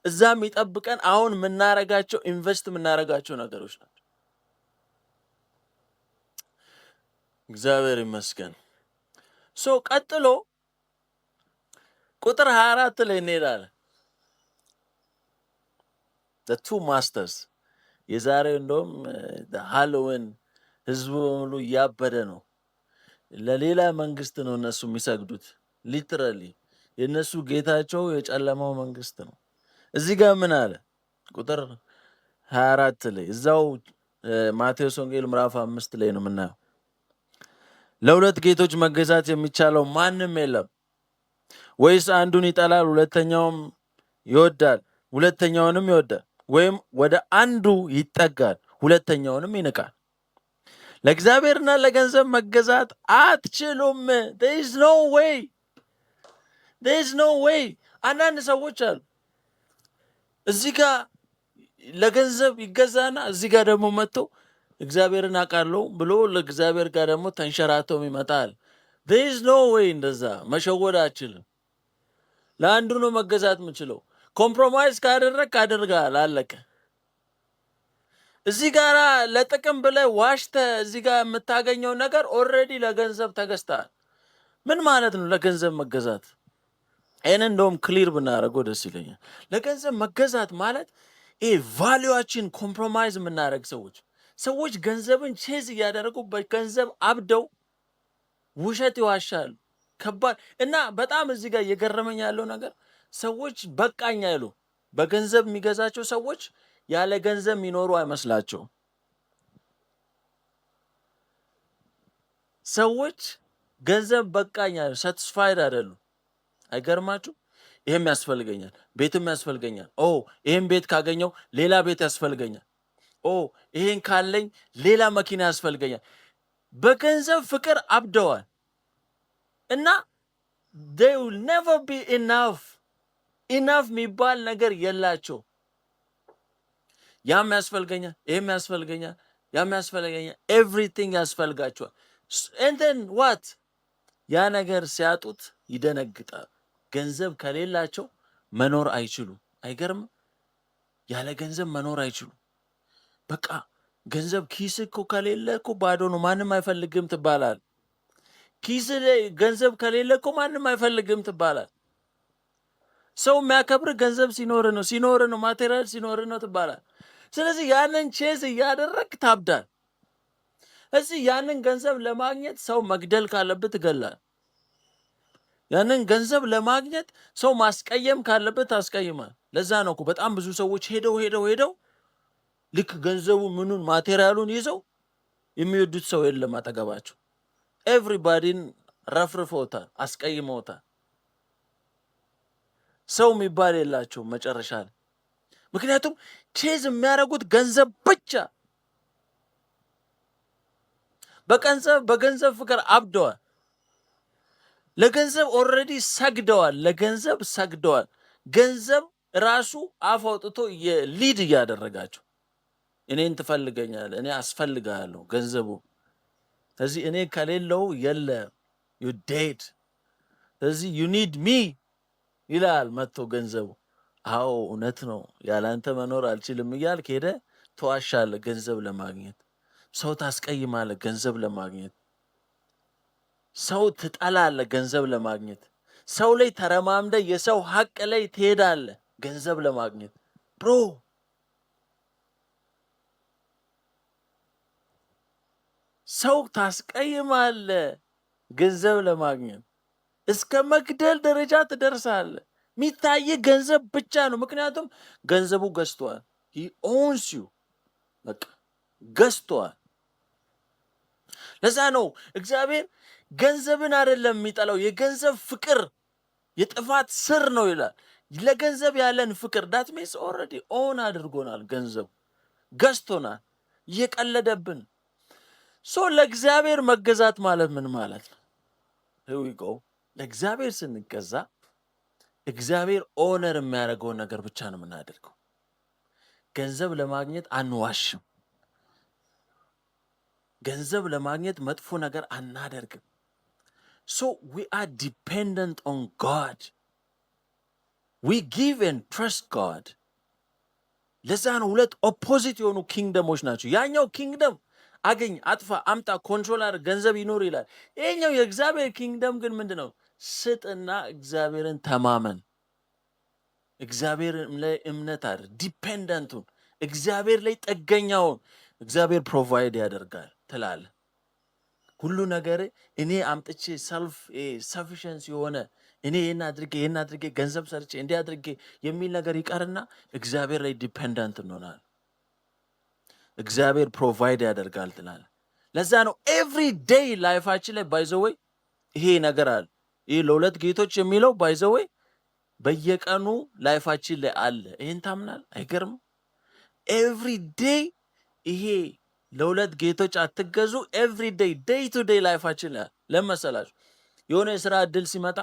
እዛ የሚጠብቀን አሁን የምናረጋቸው ኢንቨስት የምናረጋቸው ነገሮች ናቸው። እግዚአብሔር ይመስገን። ቀጥሎ ቁጥር 24 ላይ እንሄዳለን። the two masters የዛሬው እንደውም ሃሎዊን ህዝቡ ሙሉ እያበደ ነው። ለሌላ መንግስት ነው እነሱ የሚሰግዱት። ሊትራሊ የነሱ ጌታቸው የጨለማው መንግስት ነው። እዚህ ጋር ምን አለ? ቁጥር 24 ላይ እዛው ማቴዎስ ወንጌል ምዕራፍ 5 ላይ ነው የምናየው። ለሁለት ጌቶች መገዛት የሚቻለው ማንም የለም። ወይስ አንዱን ይጠላል ሁለተኛውም ይወዳል፣ ሁለተኛውንም ይወዳል፣ ወይም ወደ አንዱ ይጠጋል ሁለተኛውንም ይንቃል። ለእግዚአብሔርና ለገንዘብ መገዛት አትችሉም። there is no way። አንዳንድ ሰዎች አሉ እዚህ ጋር ለገንዘብ ይገዛና እዚህ ጋር ደግሞ መጥተው እግዚአብሔርን አውቃለሁ ብሎ ለእግዚአብሔር ጋር ደግሞ ተንሸራቶም ይመጣል። there is no way። እንደዛ መሸወድ አችልም። ለአንዱ ነው መገዛት የምችለው። ኮምፕሮማይዝ ካደረግ አድርጋል፣ አለቀ። እዚህ ጋር ለጥቅም ብለህ ዋሽተህ እዚህ ጋር የምታገኘው ነገር ኦልሬዲ ለገንዘብ ተገዝተሃል። ምን ማለት ነው ለገንዘብ መገዛት? ይህን እንደውም ክሊር ብናደርገው ደስ ይለኛል። ለገንዘብ መገዛት ማለት ይሄ ቫሊዋችን ኮምፕሮማይዝ የምናደርግ ሰዎች ገንዘብን ቼዝ እያደረጉ በገንዘብ አብደው ውሸት ይዋሻሉ። ከባድ እና በጣም እዚህ ጋር እየገረመኝ ያለው ነገር ሰዎች በቃኝ አይሉ። በገንዘብ የሚገዛቸው ሰዎች ያለ ገንዘብ የሚኖሩ አይመስላቸው። ሰዎች ገንዘብ በቃኝ አይሉ፣ ሳቲስፋይድ አይደሉም። አይገርማችሁ? ይሄም ያስፈልገኛል፣ ቤትም ያስፈልገኛል። ይሄን ቤት ካገኘው ሌላ ቤት ያስፈልገኛል። ይሄን ካለኝ ሌላ መኪና ያስፈልገኛል። በገንዘብ ፍቅር አብደዋል እና they will never be enough የሚባል ነገር የላቸው። ያም ያስፈልገኛል፣ ይሄም ያስፈልገኛል፣ ያም ያስፈልገኛል፣ ኤቭሪቲንግ ያስፈልጋቸዋል። and then what ያ ነገር ሲያጡት ይደነግጣል። ገንዘብ ከሌላቸው መኖር አይችሉም። አይገርም? ያለ ገንዘብ መኖር አይችሉም። በቃ ገንዘብ ኪስ እኮ ከሌለ እኮ ባዶ ነው፣ ማንም አይፈልግም ትባላል። ኪስ ላይ ገንዘብ ከሌለ እኮ ማንም አይፈልግም ትባላል። ሰው የሚያከብር ገንዘብ ሲኖር ነው፣ ማቴሪያል ሲኖር ነው ትባላል። ስለዚህ ያንን ቼዝ እያደረግ ታብዳል። እዚህ ያንን ገንዘብ ለማግኘት ሰው መግደል ካለበት ትገላል። ያንን ገንዘብ ለማግኘት ሰው ማስቀየም ካለበት ታስቀይማል። ለዛ ነው እኮ በጣም ብዙ ሰዎች ሄደው ልክ ገንዘቡ ምኑን ማቴሪያሉን ይዘው የሚወዱት ሰው የለም አጠገባቸው። ኤቭሪባዲን ረፍርፈውታል፣ አስቀይመውታል። ሰው የሚባል የላቸው መጨረሻ ላይ። ምክንያቱም ቼዝ የሚያደርጉት ገንዘብ ብቻ። በገንዘብ ፍቅር አብደዋል። ለገንዘብ ኦልሬዲ ሰግደዋል። ገንዘብ ራሱ አፍ አውጥቶ የሊድ እያደረጋቸው እኔን ትፈልገኛለህ፣ እኔ አስፈልጋለሁ ገንዘቡ። ስለዚህ እኔ ከሌለው የለ ዩ ዴድ። ስለዚህ ዩ ኒድ ሚ ይላል መጥቶ ገንዘቡ። አዎ እውነት ነው፣ ያላንተ መኖር አልችልም እያልክ ሄደህ ተዋሻለህ ገንዘብ ለማግኘት። ሰው ታስቀይማለህ ገንዘብ ለማግኘት። ሰው ትጠላለህ ገንዘብ ለማግኘት። ሰው ላይ ተረማምደህ የሰው ሀቅ ላይ ትሄዳለህ ገንዘብ ለማግኘት ብሮ ሰው ታስቀይማለህ። ገንዘብ ለማግኘት እስከ መግደል ደረጃ ትደርሳለህ። የሚታይ ገንዘብ ብቻ ነው። ምክንያቱም ገንዘቡ ገዝቷል። he owns you በቃ ገዝቷል። ለዛ ነው እግዚአብሔር ገንዘብን አይደለም የሚጠላው፣ የገንዘብ ፍቅር የጥፋት ስር ነው ይላል። ለገንዘብ ያለን ፍቅር ዳት ሜስ ኦልሬዲ ኦን አድርጎናል። ገንዘቡ ገዝቶናል፣ እየቀለደብን። ለእግዚአብሔር መገዛት ማለት ምን ማለት ነው? ህዊቆ ለእግዚአብሔር ስንገዛ እግዚአብሔር ኦነር የሚያደርገውን ነገር ብቻ ነው የምናደርገው። ገንዘብ ለማግኘት አንዋሽም። ገንዘብ ለማግኘት መጥፎ ነገር አናደርግም። we are dependent on God. we give and trust God. ለዛ ነው ሁለት ኦፖዚት የሆኑ ኪንግደሞች ናቸው። ያኛው ኪንግደም አገኝ፣ አጥፋ፣ አምጣ፣ ኮንትሮለር ገንዘብ ይኖር ይላል። ይሄኛው የእግዚአብሔር ኪንግደም ግን ምንድነው? ስጥና እግዚአብሔርን ተማመን። እግዚአብሔር ላይ እምነት አድርግ። ዲፔንደንቱን እግዚአብሔር ላይ ጥገኛውን እግዚአብሔር ፕሮቫይድ ያደርጋል ትላለ። ሁሉ ነገር እኔ አምጥቼ ሰልፍ ሰፊሽንስ የሆነ እኔ ይህን አድርጌ ገንዘብ ሰርቼ እንዲህ አድርጌ የሚል ነገር ይቀርና እግዚአብሔር ላይ ዲፔንደንት እንሆናል። እግዚአብሔር ፕሮቫይድ ያደርጋል ትላለ። ለዛ ነው ኤቭሪ ዴይ ላይፋችን ላይ ባይዘወይ ይሄ ነገር አለ። ይህ ለሁለት ጌቶች የሚለው ባይዘወይ በየቀኑ ላይፋችን ላይ አለ። ይህን ታምናል? አይገርም? ኤቭሪ ዴይ ይሄ ለሁለት ጌቶች አትገዙ። ኤቭሪ ዴይ ዴይ ቱ ዴይ ላይፋችን ላይ ለመሰላችሁ የሆነ የስራ እድል ሲመጣ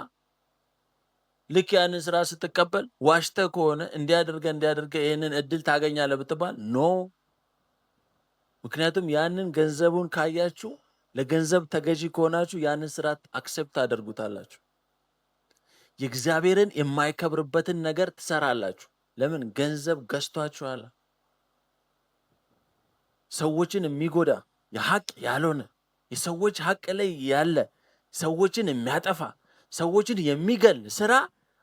ልክ ያንን ስራ ስትቀበል ዋሽተ ከሆነ እንዲያደርገ ይህንን እድል ታገኛለህ ብትባል ኖ። ምክንያቱም ያንን ገንዘቡን ካያችሁ ለገንዘብ ተገዢ ከሆናችሁ ያንን ስራ አክሴፕት ታደርጉታላችሁ። የእግዚአብሔርን የማይከብርበትን ነገር ትሰራላችሁ። ለምን? ገንዘብ ገዝቷችኋል። ሰዎችን የሚጎዳ የሐቅ ያልሆነ የሰዎች ሐቅ ላይ ያለ ሰዎችን የሚያጠፋ ሰዎችን የሚገል ስራ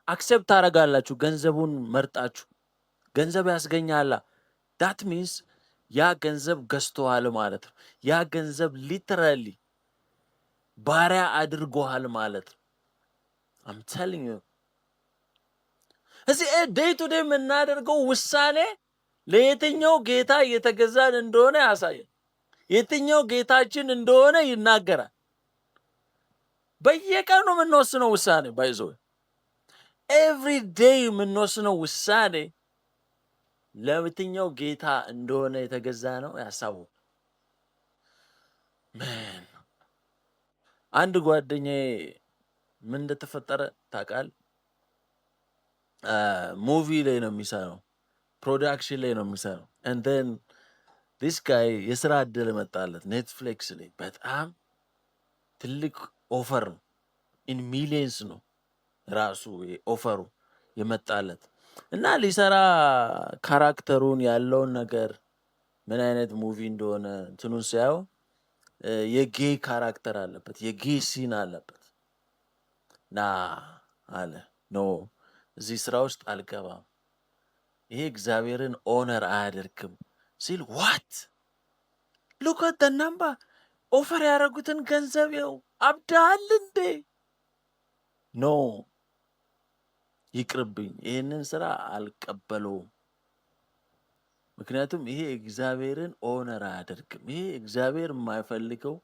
አክሴፕት ታደርጋላችሁ። ገንዘቡን መርጣችሁ ገንዘብ ያስገኛላ። ዳት ሚንስ ያ ገንዘብ ገዝቶሃል ማለት ነው። ያ ገንዘብ ሊተራሊ ባሪያ አድርጎሃል ማለት ነው። አም ቴሊንግ ዩ እዚህ ዴይ ቱ ዴይ የምናደርገው ውሳኔ ለየትኛው ጌታ እየተገዛን እንደሆነ ያሳያል። የትኛው ጌታችን እንደሆነ ይናገራል። በየቀኑ የምንወስነው ውሳኔ ባይዞ ኤቭሪ ዴይ የምንወስነው ውሳኔ ለየትኛው ጌታ እንደሆነ የተገዛ ነው ያሳውቅ። ምን አንድ ጓደኛዬ ምን እንደተፈጠረ ታውቃለህ? ሙቪ ላይ ነው የሚሰራው፣ ፕሮዳክሽን ላይ ነው የሚሰራው። and then this guy የስራ እድል መጣለት ኔትፍሊክስ ላይ። በጣም ትልቅ ኦፈር ነው፣ ኢን ሚሊየንስ ነው ራሱ ኦፈሩ የመጣለት እና ሊሰራ ካራክተሩን ያለውን ነገር ምን አይነት ሙቪ እንደሆነ እንትኑን ሲያየው የጌ ካራክተር አለበት፣ የጌ ሲን አለበት። ና አለ ኖ እዚህ ስራ ውስጥ አልገባም፣ ይሄ እግዚአብሔርን ኦነር አያደርግም ሲል ዋት ሉክ አት ዘ ነምበር ኦፈር ያደረጉትን ገንዘብ ይኸው አብዳሃል እንዴ? ኖ ይቅርብኝ፣ ይህንን ስራ አልቀበለውም። ምክንያቱም ይሄ እግዚአብሔርን ኦነር አያደርግም። ይሄ እግዚአብሔር የማይፈልገው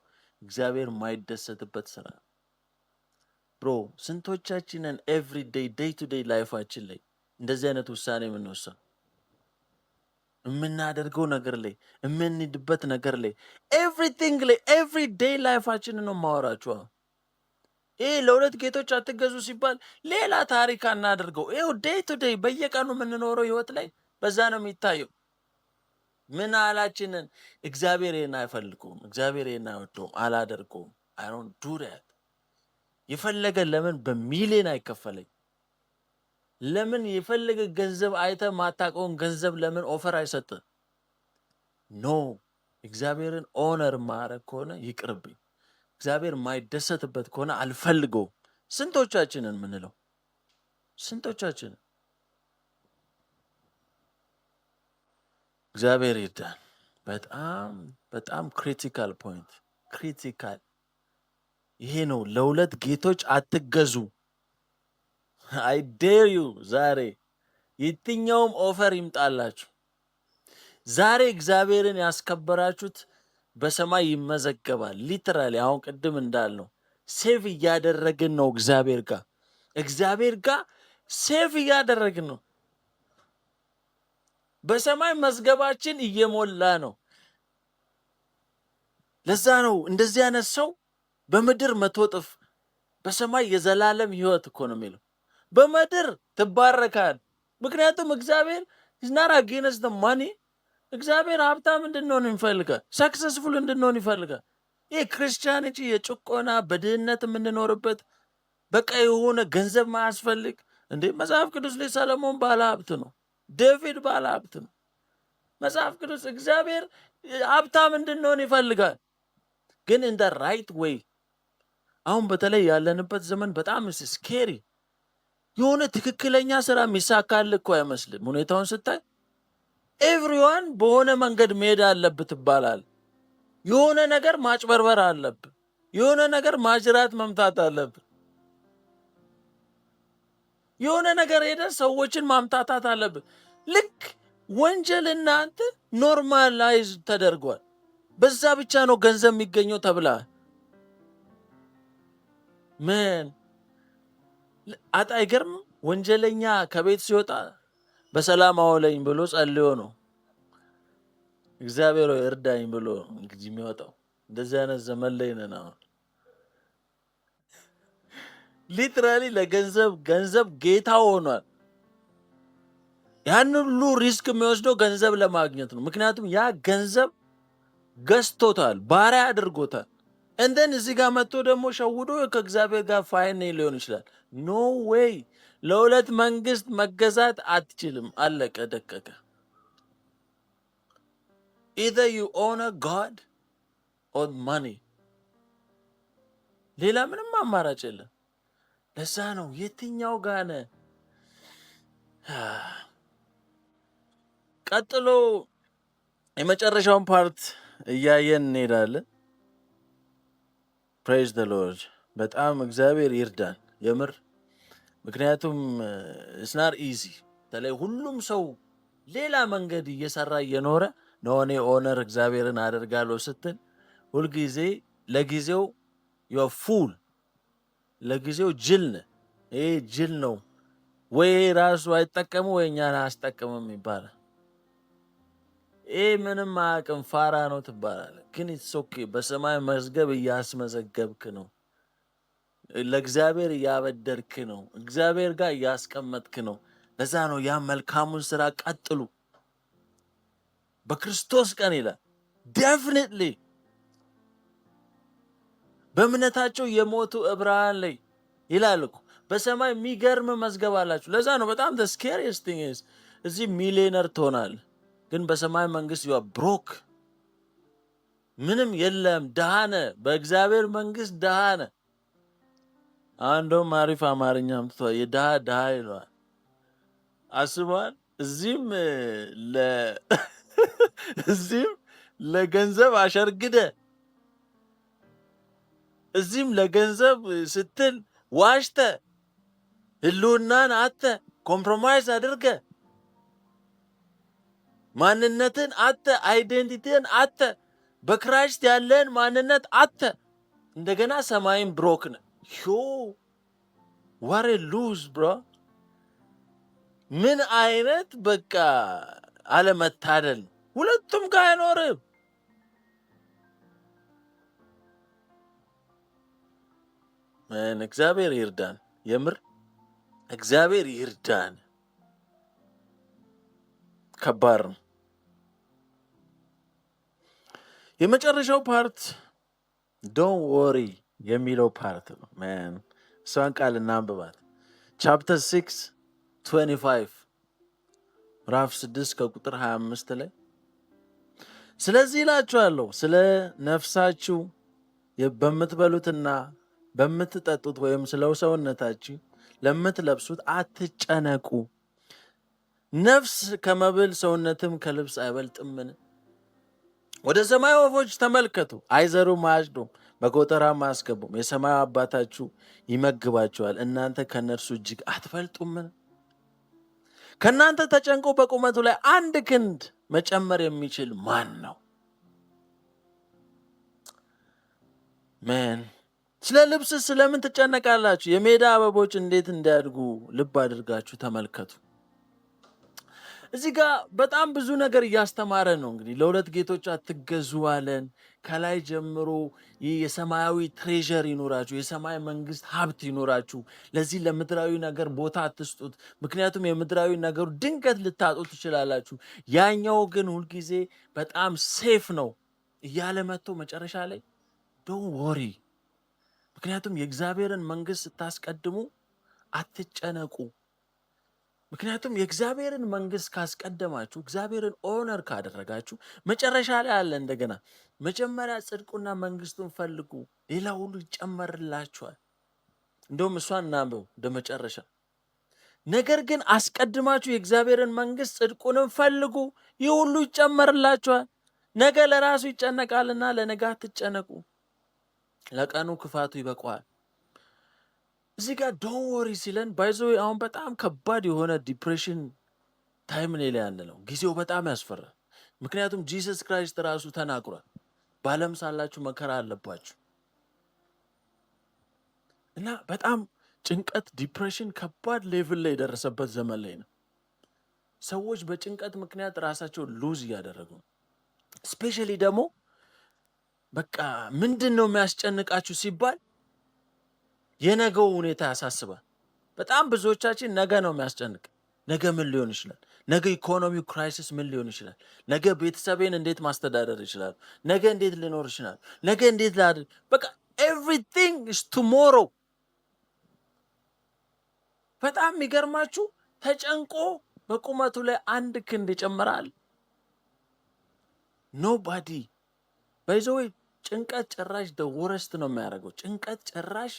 እግዚአብሔር የማይደሰትበት ስራ። ብሮ ስንቶቻችንን ኤቭሪ ዴይ ዴይ ቱ ዴይ ላይፋችን ላይ እንደዚህ አይነት ውሳኔ የምንወስነው? የምናደርገው ነገር ላይ የምንሄድበት ነገር ላይ ኤቭሪቲንግ ላይ ኤቭሪ ዴይ ላይፋችንን ነው ማወራችሁ። ይሄ ለሁለት ጌቶች አትገዙ ሲባል ሌላ ታሪክ አናደርገው። ይኸው ዴይ ቱ ዴይ በየቀኑ የምንኖረው ህይወት ላይ በዛ ነው የሚታየው። ምን አላችንን እግዚአብሔር ይሄን አይፈልገውም፣ እግዚአብሔር ይሄን አይወደውም፣ አላደርገውም። አይ ዶንት ዱ ዳት። የፈለገ ለምን በሚሊዮን አይከፈለኝ? ለምን የፈለገ ገንዘብ አይተ ማታውቀውን ገንዘብ ለምን ኦፈር አይሰጥ? ኖ እግዚአብሔርን ኦነር ማድረግ ከሆነ ይቅርብኝ። እግዚአብሔር የማይደሰትበት ከሆነ አልፈልገውም። ስንቶቻችንን ምንለው? ስንቶቻችንን እግዚአብሔር ይርዳን። በጣም በጣም ክሪቲካል ፖይንት፣ ክሪቲካል ይሄ ነው። ለሁለት ጌቶች አትገዙ። አይ ዴር ዩ። ዛሬ የትኛውም ኦፈር ይምጣላችሁ፣ ዛሬ እግዚአብሔርን ያስከበራችሁት በሰማይ ይመዘገባል። ሊትራሊ አሁን ቅድም እንዳልነው ሴቭ እያደረግን ነው። እግዚአብሔር ጋር ሴቭ እያደረግን ነው። በሰማይ መዝገባችን እየሞላ ነው። ለዛ ነው እንደዚህ አይነት ሰው በምድር 100 እጥፍ በሰማይ የዘላለም ህይወት እኮ ነው የሚለው። በምድር ትባረካል። ምክንያቱም እግዚአብሔር is not against the money። እግዚአብሔር ሀብታም እንድንሆን ይፈልጋል። ሰክሰስፉል እንድንሆን ይፈልጋል። ይህ ክርስቲያኒቲ የጭቆና በድህነት የምንኖርበት በቃ የሆነ ገንዘብ ማያስፈልግ እንዴ። መጽሐፍ ቅዱስ ላይ ሰለሞን ባለ ሀብት ነው። ዴቪድ ባለ ሀብት ነው። መጽሐፍ ቅዱስ እግዚአብሔር ሀብታም እንድንሆን ይፈልጋል፣ ግን in the right way። አሁን በተለይ ያለንበት ዘመን በጣም ስኬሪ። የሆነ ትክክለኛ ስራ የሚሳካል እኮ አይመስልም። ሁኔታውን ስታይ ኤቭሪዋን በሆነ መንገድ መሄድ አለብህ ትባላል። የሆነ ነገር ማጭበርበር አለብህ። የሆነ ነገር ማጅራት መምታት አለብህ። የሆነ ነገር ሄደህ ሰዎችን ማምታታት አለብህ። ልክ ወንጀል እናንተ ኖርማላይዝ ተደርጓል። በዛ ብቻ ነው ገንዘብ የሚገኘው ተብሏል። ምን አይገርም? ወንጀለኛ ከቤት ሲወጣ በሰላም አውለኝ ብሎ ጸልዮ ነው እግዚአብሔር እርዳኝ ብሎ እንግዲህ የሚወጣው። እንደዚህ አይነት ዘመን ላይ ነን አሁን። ሊትራሊ ገንዘብ ጌታ ሆኗል። ያን ሁሉ ሪስክ የሚወስደው ገንዘብ ለማግኘት ነው። ምክንያቱም ያ ገንዘብ ገዝቶታል፣ ባሪያ አድርጎታል። እንደን እዚህ ጋር መጥቶ ደግሞ ሸውዶ ከእግዚአብሔር ጋር ፋይን ሊሆን ይችላል። ኖ ዌይ። ለሁለት መንግስት መገዛት አትችልም። አለቀ ደቀቀ። either you honor God or money። ሌላ ምንም አማራጭ የለም። ለዛ ነው የትኛው ጋነ ቀጥሎ የመጨረሻውን ፓርት እያየን እንሄዳለን። ፕሬዝ ዘ ሎርድ። በጣም እግዚአብሔር ይርዳን የምር። ምክንያቱም it's not easy። በተለይ ሁሉም ሰው ሌላ መንገድ እየሰራ እየኖረ ነው እኔ ኦነር እግዚአብሔርን አደርጋለሁ ስትል ሁልጊዜ ለጊዜው you're fool፣ ለጊዜው ጅል ነህ። ይሄ ጅል ነው ወይ ራሱ አይጠቀሙ ወይ እኛን አያስጠቅምም ይባላል። ይሄ ምንም አያውቅም ፋራ ነው ትባላለህ። ግን ኢትስ ኦኬ። በሰማይ መዝገብ እያስመዘገብክ ነው። ለእግዚአብሔር እያበደርክ ነው። እግዚአብሔር ጋር እያስቀመጥክ ነው። ለዛ ነው ያ መልካሙን ስራ ቀጥሉ በክርስቶስ ቀን ይላል። ዴፊኒትሊ በእምነታቸው የሞቱ ዕብራውያን ላይ ይላል እኮ በሰማይ የሚገርም መዝገብ አላችሁ። ለዛ ነው በጣም the scariest thing is እዚህ ሚሊዮነር ትሆናለህ፣ ግን በሰማይ መንግስት you are broke። ምንም የለም፣ ድሃ ነህ። በእግዚአብሔር መንግስት ድሃ ነህ። አንዱም አሪፍ አማርኛ አምጥቷል። የድሃ ድሃ ይለዋል። አስበዋል። እዚህም ለገንዘብ አሸርግደ፣ እዚህም ለገንዘብ ስትል ዋሽተ፣ ህልውናን አተ፣ ኮምፕሮማይዝ አድርገ፣ ማንነትን አተ፣ አይዴንቲቲን አተ፣ በክራይስት ያለን ማንነት አተ፣ እንደገና ሰማይን ብሮክ ነ። ዋሬ ሉዝ ብሮ። ምን አይነት በቃ አለመታደል። ሁለቱም ጋር አይኖርም። እግዚአብሔር ይርዳን የምር እግዚአብሔር ይርዳን። ከባድ ነው። የመጨረሻው ፓርት ዶንት ወሪ የሚለው ፓርት ነው። እሷን ቃል እናንብባት። ቻፕተር 6:25 ምዕራፍ 6 ከቁጥር 25 ላይ ስለዚህ እላችኋለሁ ስለ ነፍሳችሁ በምትበሉትና በምትጠጡት ወይም ስለ ሰውነታችሁ ለምትለብሱት አትጨነቁ። ነፍስ ከመብል ሰውነትም ከልብስ አይበልጥምን? ወደ ሰማይ ወፎች ተመልከቱ፣ አይዘሩም አያጭዱም፣ በጎተራም አያስገቡም፣ የሰማዩ አባታችሁ ይመግባቸዋል። እናንተ ከእነርሱ እጅግ አትበልጡምን? ከእናንተ ተጨንቆ በቁመቱ ላይ አንድ ክንድ መጨመር የሚችል ማን ነው? ሜን ስለ ልብስ ስለምን ትጨነቃላችሁ? የሜዳ አበቦች እንዴት እንዲያድጉ ልብ አድርጋችሁ ተመልከቱ። እዚህ ጋር በጣም ብዙ ነገር እያስተማረ ነው። እንግዲህ ለሁለት ጌቶች አትገዙ አለን። ከላይ ጀምሮ ይህ የሰማያዊ ትሬዠር ይኖራችሁ፣ የሰማይ መንግስት ሀብት ይኖራችሁ። ለዚህ ለምድራዊ ነገር ቦታ አትስጡት፣ ምክንያቱም የምድራዊ ነገሩ ድንገት ልታጡ ትችላላችሁ። ያኛው ግን ሁልጊዜ በጣም ሴፍ ነው እያለ መጥቶ መጨረሻ ላይ ዶንት ወሪ፣ ምክንያቱም የእግዚአብሔርን መንግስት ስታስቀድሙ አትጨነቁ። ምክንያቱም የእግዚአብሔርን መንግስት ካስቀደማችሁ፣ እግዚአብሔርን ኦነር ካደረጋችሁ መጨረሻ ላይ አለ እንደገና መጀመሪያ ጽድቁና መንግስቱን ፈልጉ፣ ሌላ ሁሉ ይጨመርላችኋል። እንደውም እሷን እናንበው እንደ መጨረሻ። ነገር ግን አስቀድማችሁ የእግዚአብሔርን መንግስት ጽድቁንም ፈልጉ፣ ይህ ሁሉ ይጨመርላችኋል። ነገ ለራሱ ይጨነቃልና ለነገ አትጨነቁ፣ ለቀኑ ክፋቱ ይበቃዋል። እዚህ ጋር ዶንት ወሪ ሲለን ባይዞ አሁን በጣም ከባድ የሆነ ዲፕሬሽን ታይም ላይ ያለ ነው። ጊዜው በጣም ያስፈራል። ምክንያቱም ጂሰስ ክራይስት ራሱ ተናግሯል፣ በዓለም ሳላችሁ መከራ አለባችሁ እና በጣም ጭንቀት፣ ዲፕሬሽን ከባድ ሌቭል ላይ የደረሰበት ዘመን ላይ ነው። ሰዎች በጭንቀት ምክንያት ራሳቸው ሉዝ እያደረጉ ነው። ስፔሻሊ ደግሞ በቃ ምንድን ነው የሚያስጨንቃችሁ ሲባል የነገው ሁኔታ ያሳስባል። በጣም ብዙዎቻችን ነገ ነው የሚያስጨንቅ። ነገ ምን ሊሆን ይችላል? ነገ ኢኮኖሚው ክራይሲስ ምን ሊሆን ይችላል? ነገ ቤተሰቤን እንዴት ማስተዳደር ይችላል? ነገ እንዴት ልኖር ይችላል? ነገ እንዴት ላድርግ? በቃ ኤቭሪቲንግ ኢዝ ቱሞሮ። በጣም የሚገርማችሁ ተጨንቆ በቁመቱ ላይ አንድ ክንድ ይጨምራል። ኖባዲ ባይዘወይ ጭንቀት ጭራሽ ደወረስት ነው የሚያደርገው። ጭንቀት ጭራሽ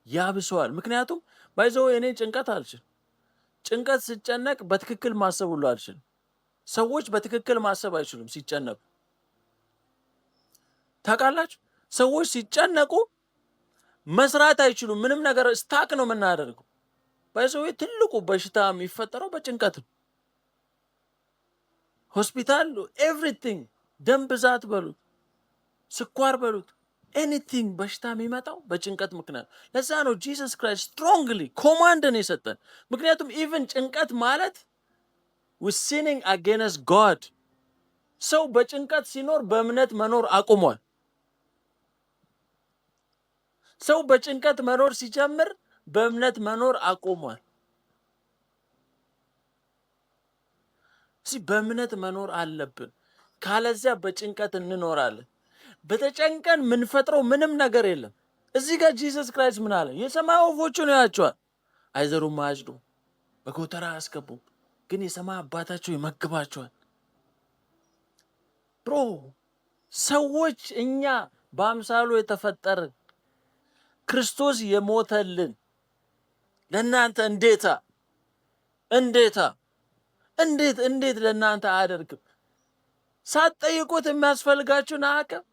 ያብሰዋል። ምክንያቱም ባይዘው እኔ ጭንቀት አልችልም። ጭንቀት ስጨነቅ በትክክል ማሰብ ሁሉ አልችልም። ሰዎች በትክክል ማሰብ አይችሉም ሲጨነቁ። ታውቃላችሁ፣ ሰዎች ሲጨነቁ መስራት አይችሉም። ምንም ነገር ስታክ ነው የምናደርገው። ባይዘው ትልቁ በሽታ የሚፈጠረው በጭንቀት ነው። ሆስፒታል ኤቭሪቲንግ፣ ደም ብዛት በሉት፣ ስኳር በሉት፣ ኤኒቲንግ በሽታ የሚመጣው በጭንቀት ምክንያት። ለዛ ነው ጂሰስ ክራይስት ስትሮንግሊ ኮማንድን የሰጠን። ምክንያቱም ኢቭን ጭንቀት ማለት ሲኒንግ አጌንስት ጋድ። ሰው በጭንቀት ሲኖር በእምነት መኖር አቁሟል። ሰው በጭንቀት መኖር ሲጀምር በእምነት መኖር አቁሟል። በእምነት መኖር አለብን፣ ካለዚያ በጭንቀት እንኖራለን። በተጨንቀን ምንፈጥረው ምንም ነገር የለም። እዚህ ጋር ጂሰስ ክራይስት ምን አለ? የሰማይ ወፎቹን ያያቸዋል፣ አይዘሩም አያጭዱም፣ በጎተራ አያስገቡም፣ ግን የሰማይ አባታቸው ይመግባቸዋል። ብሮ ሰዎች እኛ በአምሳሉ የተፈጠርን ክርስቶስ የሞተልን ለእናንተ እንዴት ለእናንተ አያደርግም? ሳትጠይቁት የሚያስፈልጋችሁን አያውቅም?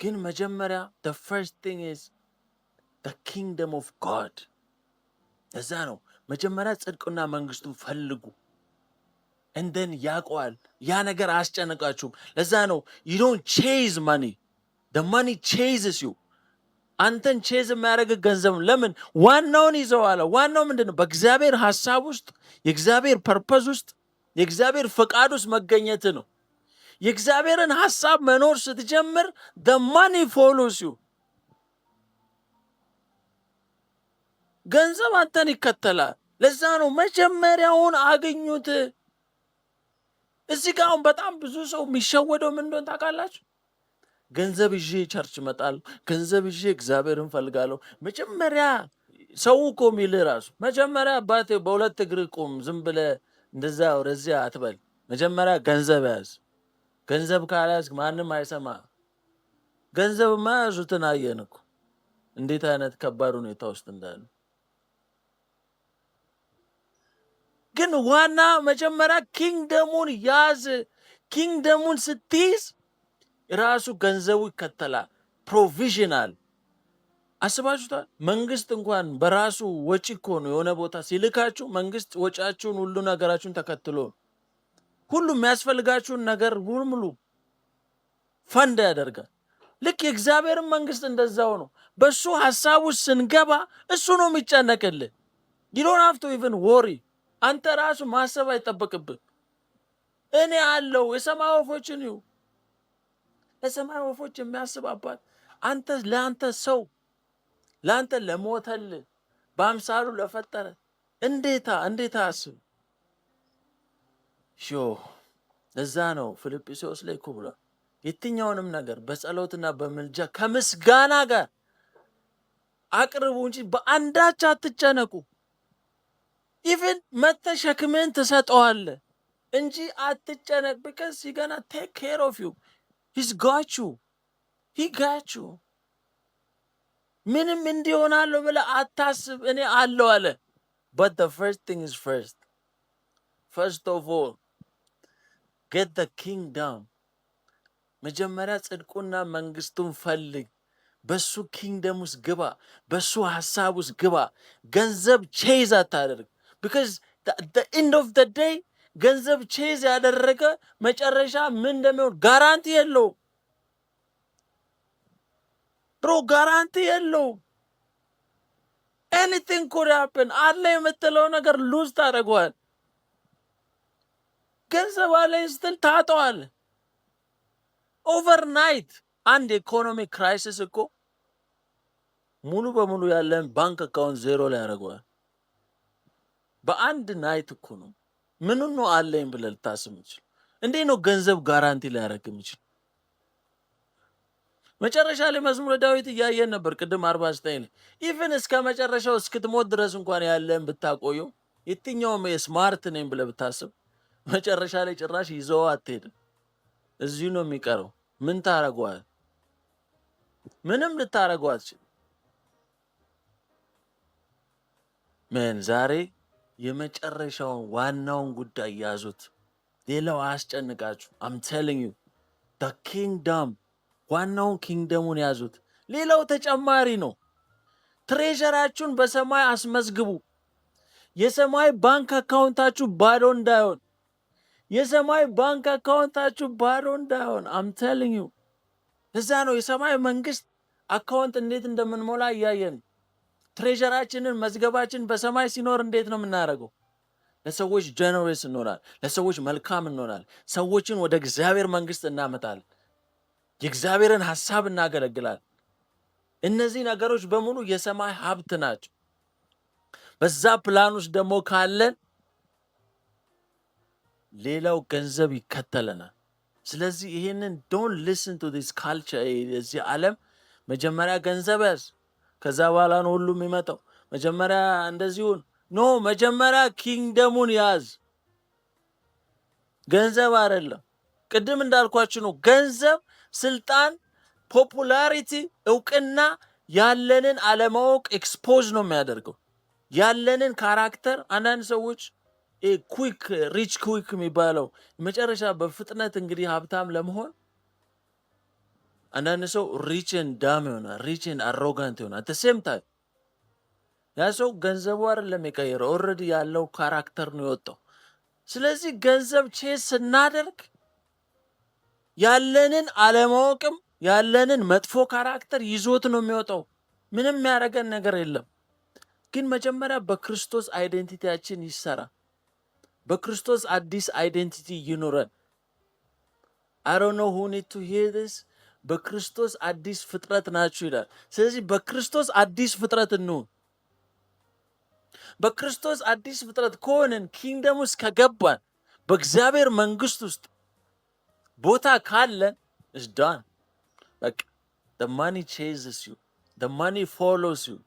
ግን መጀመሪያ the first thing is the kingdom of God። እዛ ነው መጀመሪያ ጽድቁና መንግስቱን ፈልጉ፣ and then ያውቀዋል። ያ ነገር አያስጨንቃችሁም። ለዛ ነው you don't chase money, the money chases you። አንተን ቼዝ የሚያደርግ ገንዘብ ለምን? ዋናውን ይዘዋል። ዋናው ምንድን ነው? በእግዚአብሔር ሀሳብ ውስጥ፣ የእግዚአብሔር ፐርፐዝ ውስጥ፣ የእግዚአብሔር ፈቃድ ውስጥ መገኘት ነው። የእግዚአብሔርን ሐሳብ መኖር ስትጀምር the money follows you። ገንዘብ አንተን ይከተላል። ለዛ ነው መጀመሪያውን አገኙት። እዚህ ጋር አሁን በጣም ብዙ ሰው የሚሸወደው ምን እንደሆነ ታውቃላችሁ? ገንዘብ ይዤ ቸርች እመጣለሁ፣ ገንዘብ ይዤ እግዚአብሔርን እፈልጋለሁ። መጀመሪያ ሰው እኮ የሚልህ ራሱ መጀመሪያ አባቴ በሁለት እግር ቁም፣ ዝም ብለህ እንደዛ ወደዚያ አትበል። መጀመሪያ ገንዘብ ያዝ። ገንዘብ ካልያዝክ ማንም አይሰማ። ገንዘብ ማያዙትን አየን እኮ እንዴት አይነት ከባድ ሁኔታ ውስጥ እንዳሉ። ግን ዋና መጀመሪያ ኪንግደሙን ያዝ። ኪንግደሙን ስትይዝ ራሱ ገንዘቡ ይከተላል። ፕሮቪዥናል አስባችሁታል? መንግስት እንኳን በራሱ ወጪ እኮ ነው የሆነ ቦታ ሲልካችሁ፣ መንግስት ወጪያችሁን ሁሉ ነገራችሁን ተከትሎ ሁሉ የሚያስፈልጋችሁን ነገር ሙሉ ፈንድ ያደርጋል። ልክ የእግዚአብሔርን መንግስት እንደዛው ነው። በሱ ሐሳብ ውስጥ ስንገባ እሱ ነው የሚጨነቅልህ። you don't have to even worry። አንተ ራሱ ማሰብ አይጠበቅብህ። እኔ አለው የሰማይ ወፎችን ይሁ ለሰማይ ወፎች የሚያስብ አባት አንተ ለአንተ ሰው ለአንተ ለሞተል በአምሳሉ ለፈጠረ እንዴታ አስብ። ለዛ ነው ፊልጵስዩስ ላይ እኮ ብሏል የትኛውንም ነገር በጸሎትና በምልጃ ከምስጋና ጋር አቅርቡ እንጂ በአንዳች አትጨነቁ። ኢቭን መተሸክምን ትሰጠዋለህ እንጂ አትጨነቅ። because he gonna take care of you. He's got you. He got you. ምንም እንዲሆናለሁ ብለህ አታስብ፣ እኔ አለው አለ። but the first thing is first of all get the kingdom። መጀመሪያ ጽድቁና መንግስቱን ፈልግ። በሱ ኪንግደም ውስጥ ግባ፣ በሱ ሐሳብ ውስጥ ግባ። ገንዘብ ቼዝ አታደርግ። because the end of the day ገንዘብ ቼዝ ያደረገ መጨረሻ ምን እንደሚሆን ጋራንቲ የለውም። ብሮ ጋራንቲ የለውም። anything could happen። አለ የምትለው ነገር ሉዝ ታደርገዋል። ገንዘብ አለኝ ስትል ታጠዋል። ኦቨርናይት አንድ ኢኮኖሚ ክራይሲስ እኮ ሙሉ በሙሉ ያለን ባንክ አካውንት ዜሮ ላይ ያደርገዋል። በአንድ ናይት እኮ ነው። ምኑን ነው አለኝ ብለህ ልታስብ የምችል? እንዴት ነው ገንዘብ ጋራንቲ ሊያደርግ የሚችል? መጨረሻ ላይ መዝሙረ ዳዊት እያየን ነበር ቅድም 49 ላይ ኢቭን እስከ መጨረሻው እስክትሞት ድረስ እንኳን ያለን ብታቆየው የትኛውም የስማርት ነኝ ብለህ ብታስብ መጨረሻ ላይ ጭራሽ ይዘው አትሄድም። እዚሁ ነው የሚቀረው። ምን ታረጋዋል? ምንም ልታረጋው አትችልም። ዛሬ የመጨረሻውን ዋናውን ጉዳይ ያዙት። ሌላው አያስጨንቃችሁ። I'm telling you the kingdom ዋናውን ኪንግደሙን ያዙት። ሌላው ተጨማሪ ነው። ትሬዠራችሁን በሰማይ አስመዝግቡ። የሰማይ ባንክ አካውንታችሁ ባዶ እንዳይሆን የሰማይ ባንክ አካውንታችሁ ባዶ እንዳይሆን I'm telling you። ለዛ ነው የሰማይ መንግስት አካውንት እንዴት እንደምንሞላ እያየን ትሬዠራችንን መዝገባችን በሰማይ ሲኖር እንዴት ነው የምናደርገው? ለሰዎች ጀነሬስ እንሆናል። ለሰዎች መልካም እንሆናል። ሰዎችን ወደ እግዚአብሔር መንግስት እናመጣለን። የእግዚአብሔርን ሐሳብ እናገለግላል። እነዚህ ነገሮች በሙሉ የሰማይ ሀብት ናቸው። በዛ ፕላን ውስጥ ደግሞ ካለን ሌላው ገንዘብ ይከተለናል። ስለዚህ ይሄንን don't listen to this culture። የዚህ ዓለም መጀመሪያ ገንዘብ ያዝ፣ ከዛ በኋላ ነው ሁሉም የሚመጣው። መጀመሪያ እንደዚሁን ኖ፣ መጀመሪያ ኪንግደሙን ያዝ። ገንዘብ አይደለም። ቅድም እንዳልኳችሁ ነው። ገንዘብ፣ ስልጣን፣ ፖፑላሪቲ፣ እውቅና ያለንን አለማወቅ ኤክስፖዝ ነው የሚያደርገው። ያለንን ካራክተር አንዳንድ ሰዎች ኩዊክ ሪች ኩዊክ የሚባለው መጨረሻ በፍጥነት እንግዲህ ሀብታም ለመሆን አንዳንድ ሰው ሪችን ዳም ይሆናል፣ ሪችን አሮጋንት ይሆናል። አት ሴም ታይም ያ ሰው ገንዘቡ አይደለም የቀየረው፣ ኦልሬዲ ያለው ካራክተር ነው የወጣው። ስለዚህ ገንዘብ ቼስ ስናደርግ ያለንን አለማወቅም ያለንን መጥፎ ካራክተር ይዞት ነው የሚወጣው። ምንም ያደረገን ነገር የለም። ግን መጀመሪያ በክርስቶስ አይዴንቲቲያችን ይሰራ። በክርስቶስ አዲስ አይዴንቲቲ ይኑረን። I don't know who need to hear this። በክርስቶስ አዲስ ፍጥረት ናችሁ ይላል። ስለዚህ በክርስቶስ አዲስ ፍጥረት እንሁን። በክርስቶስ አዲስ ፍጥረት ከሆንን ኪንግደም ውስጥ ከገባን በእግዚአብሔር መንግስት ውስጥ ቦታ ካለን is done። በቃ the money chases you, the money follows you።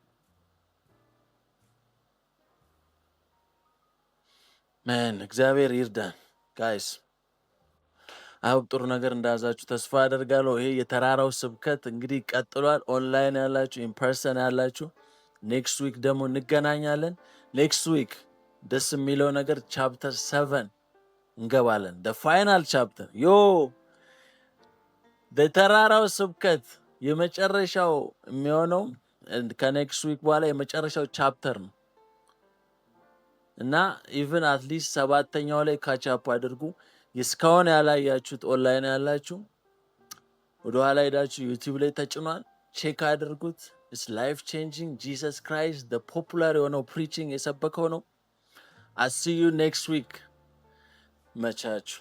እግዚአብሔር ይርዳን ጋይስ። አሁን ጥሩ ነገር እንዳያዛችሁ ተስፋ አደርጋለሁ። ይሄ የተራራው ስብከት እንግዲህ ቀጥሏል። ኦንላይን ያላችሁ፣ ኢንፐርሰን ያላችሁ ኔክስት ዊክ ደግሞ እንገናኛለን። ኔክስት ዊክ ደስ የሚለው ነገር ቻፕተር 7 እንገባለን። ፋይናል ቻፕተር ተራራው ስብከት የመጨረሻው የሚሆነው ከኔክስት ዊክ በኋላ የመጨረሻው ቻፕተር ነው እና ኢቭን አትሊስት 7ኛው ላይ ካቻፕ አድርጉ። እስካሁን ያላያችሁት ኦንላይን ያላችሁ ወደኋላ ሄዳችሁ ዩቲዩብ ላይ ተጭኗል፣ ቼክ አድርጉት። ኢትስ ላይፍ ቼንጂንግ ጂሰስ ክራይስት ፖፑላር የሆነው ፕሪቺንግ የሰበከው ነው። አይ ሲ ዩ ኔክስት ዊክ መቻችሁ።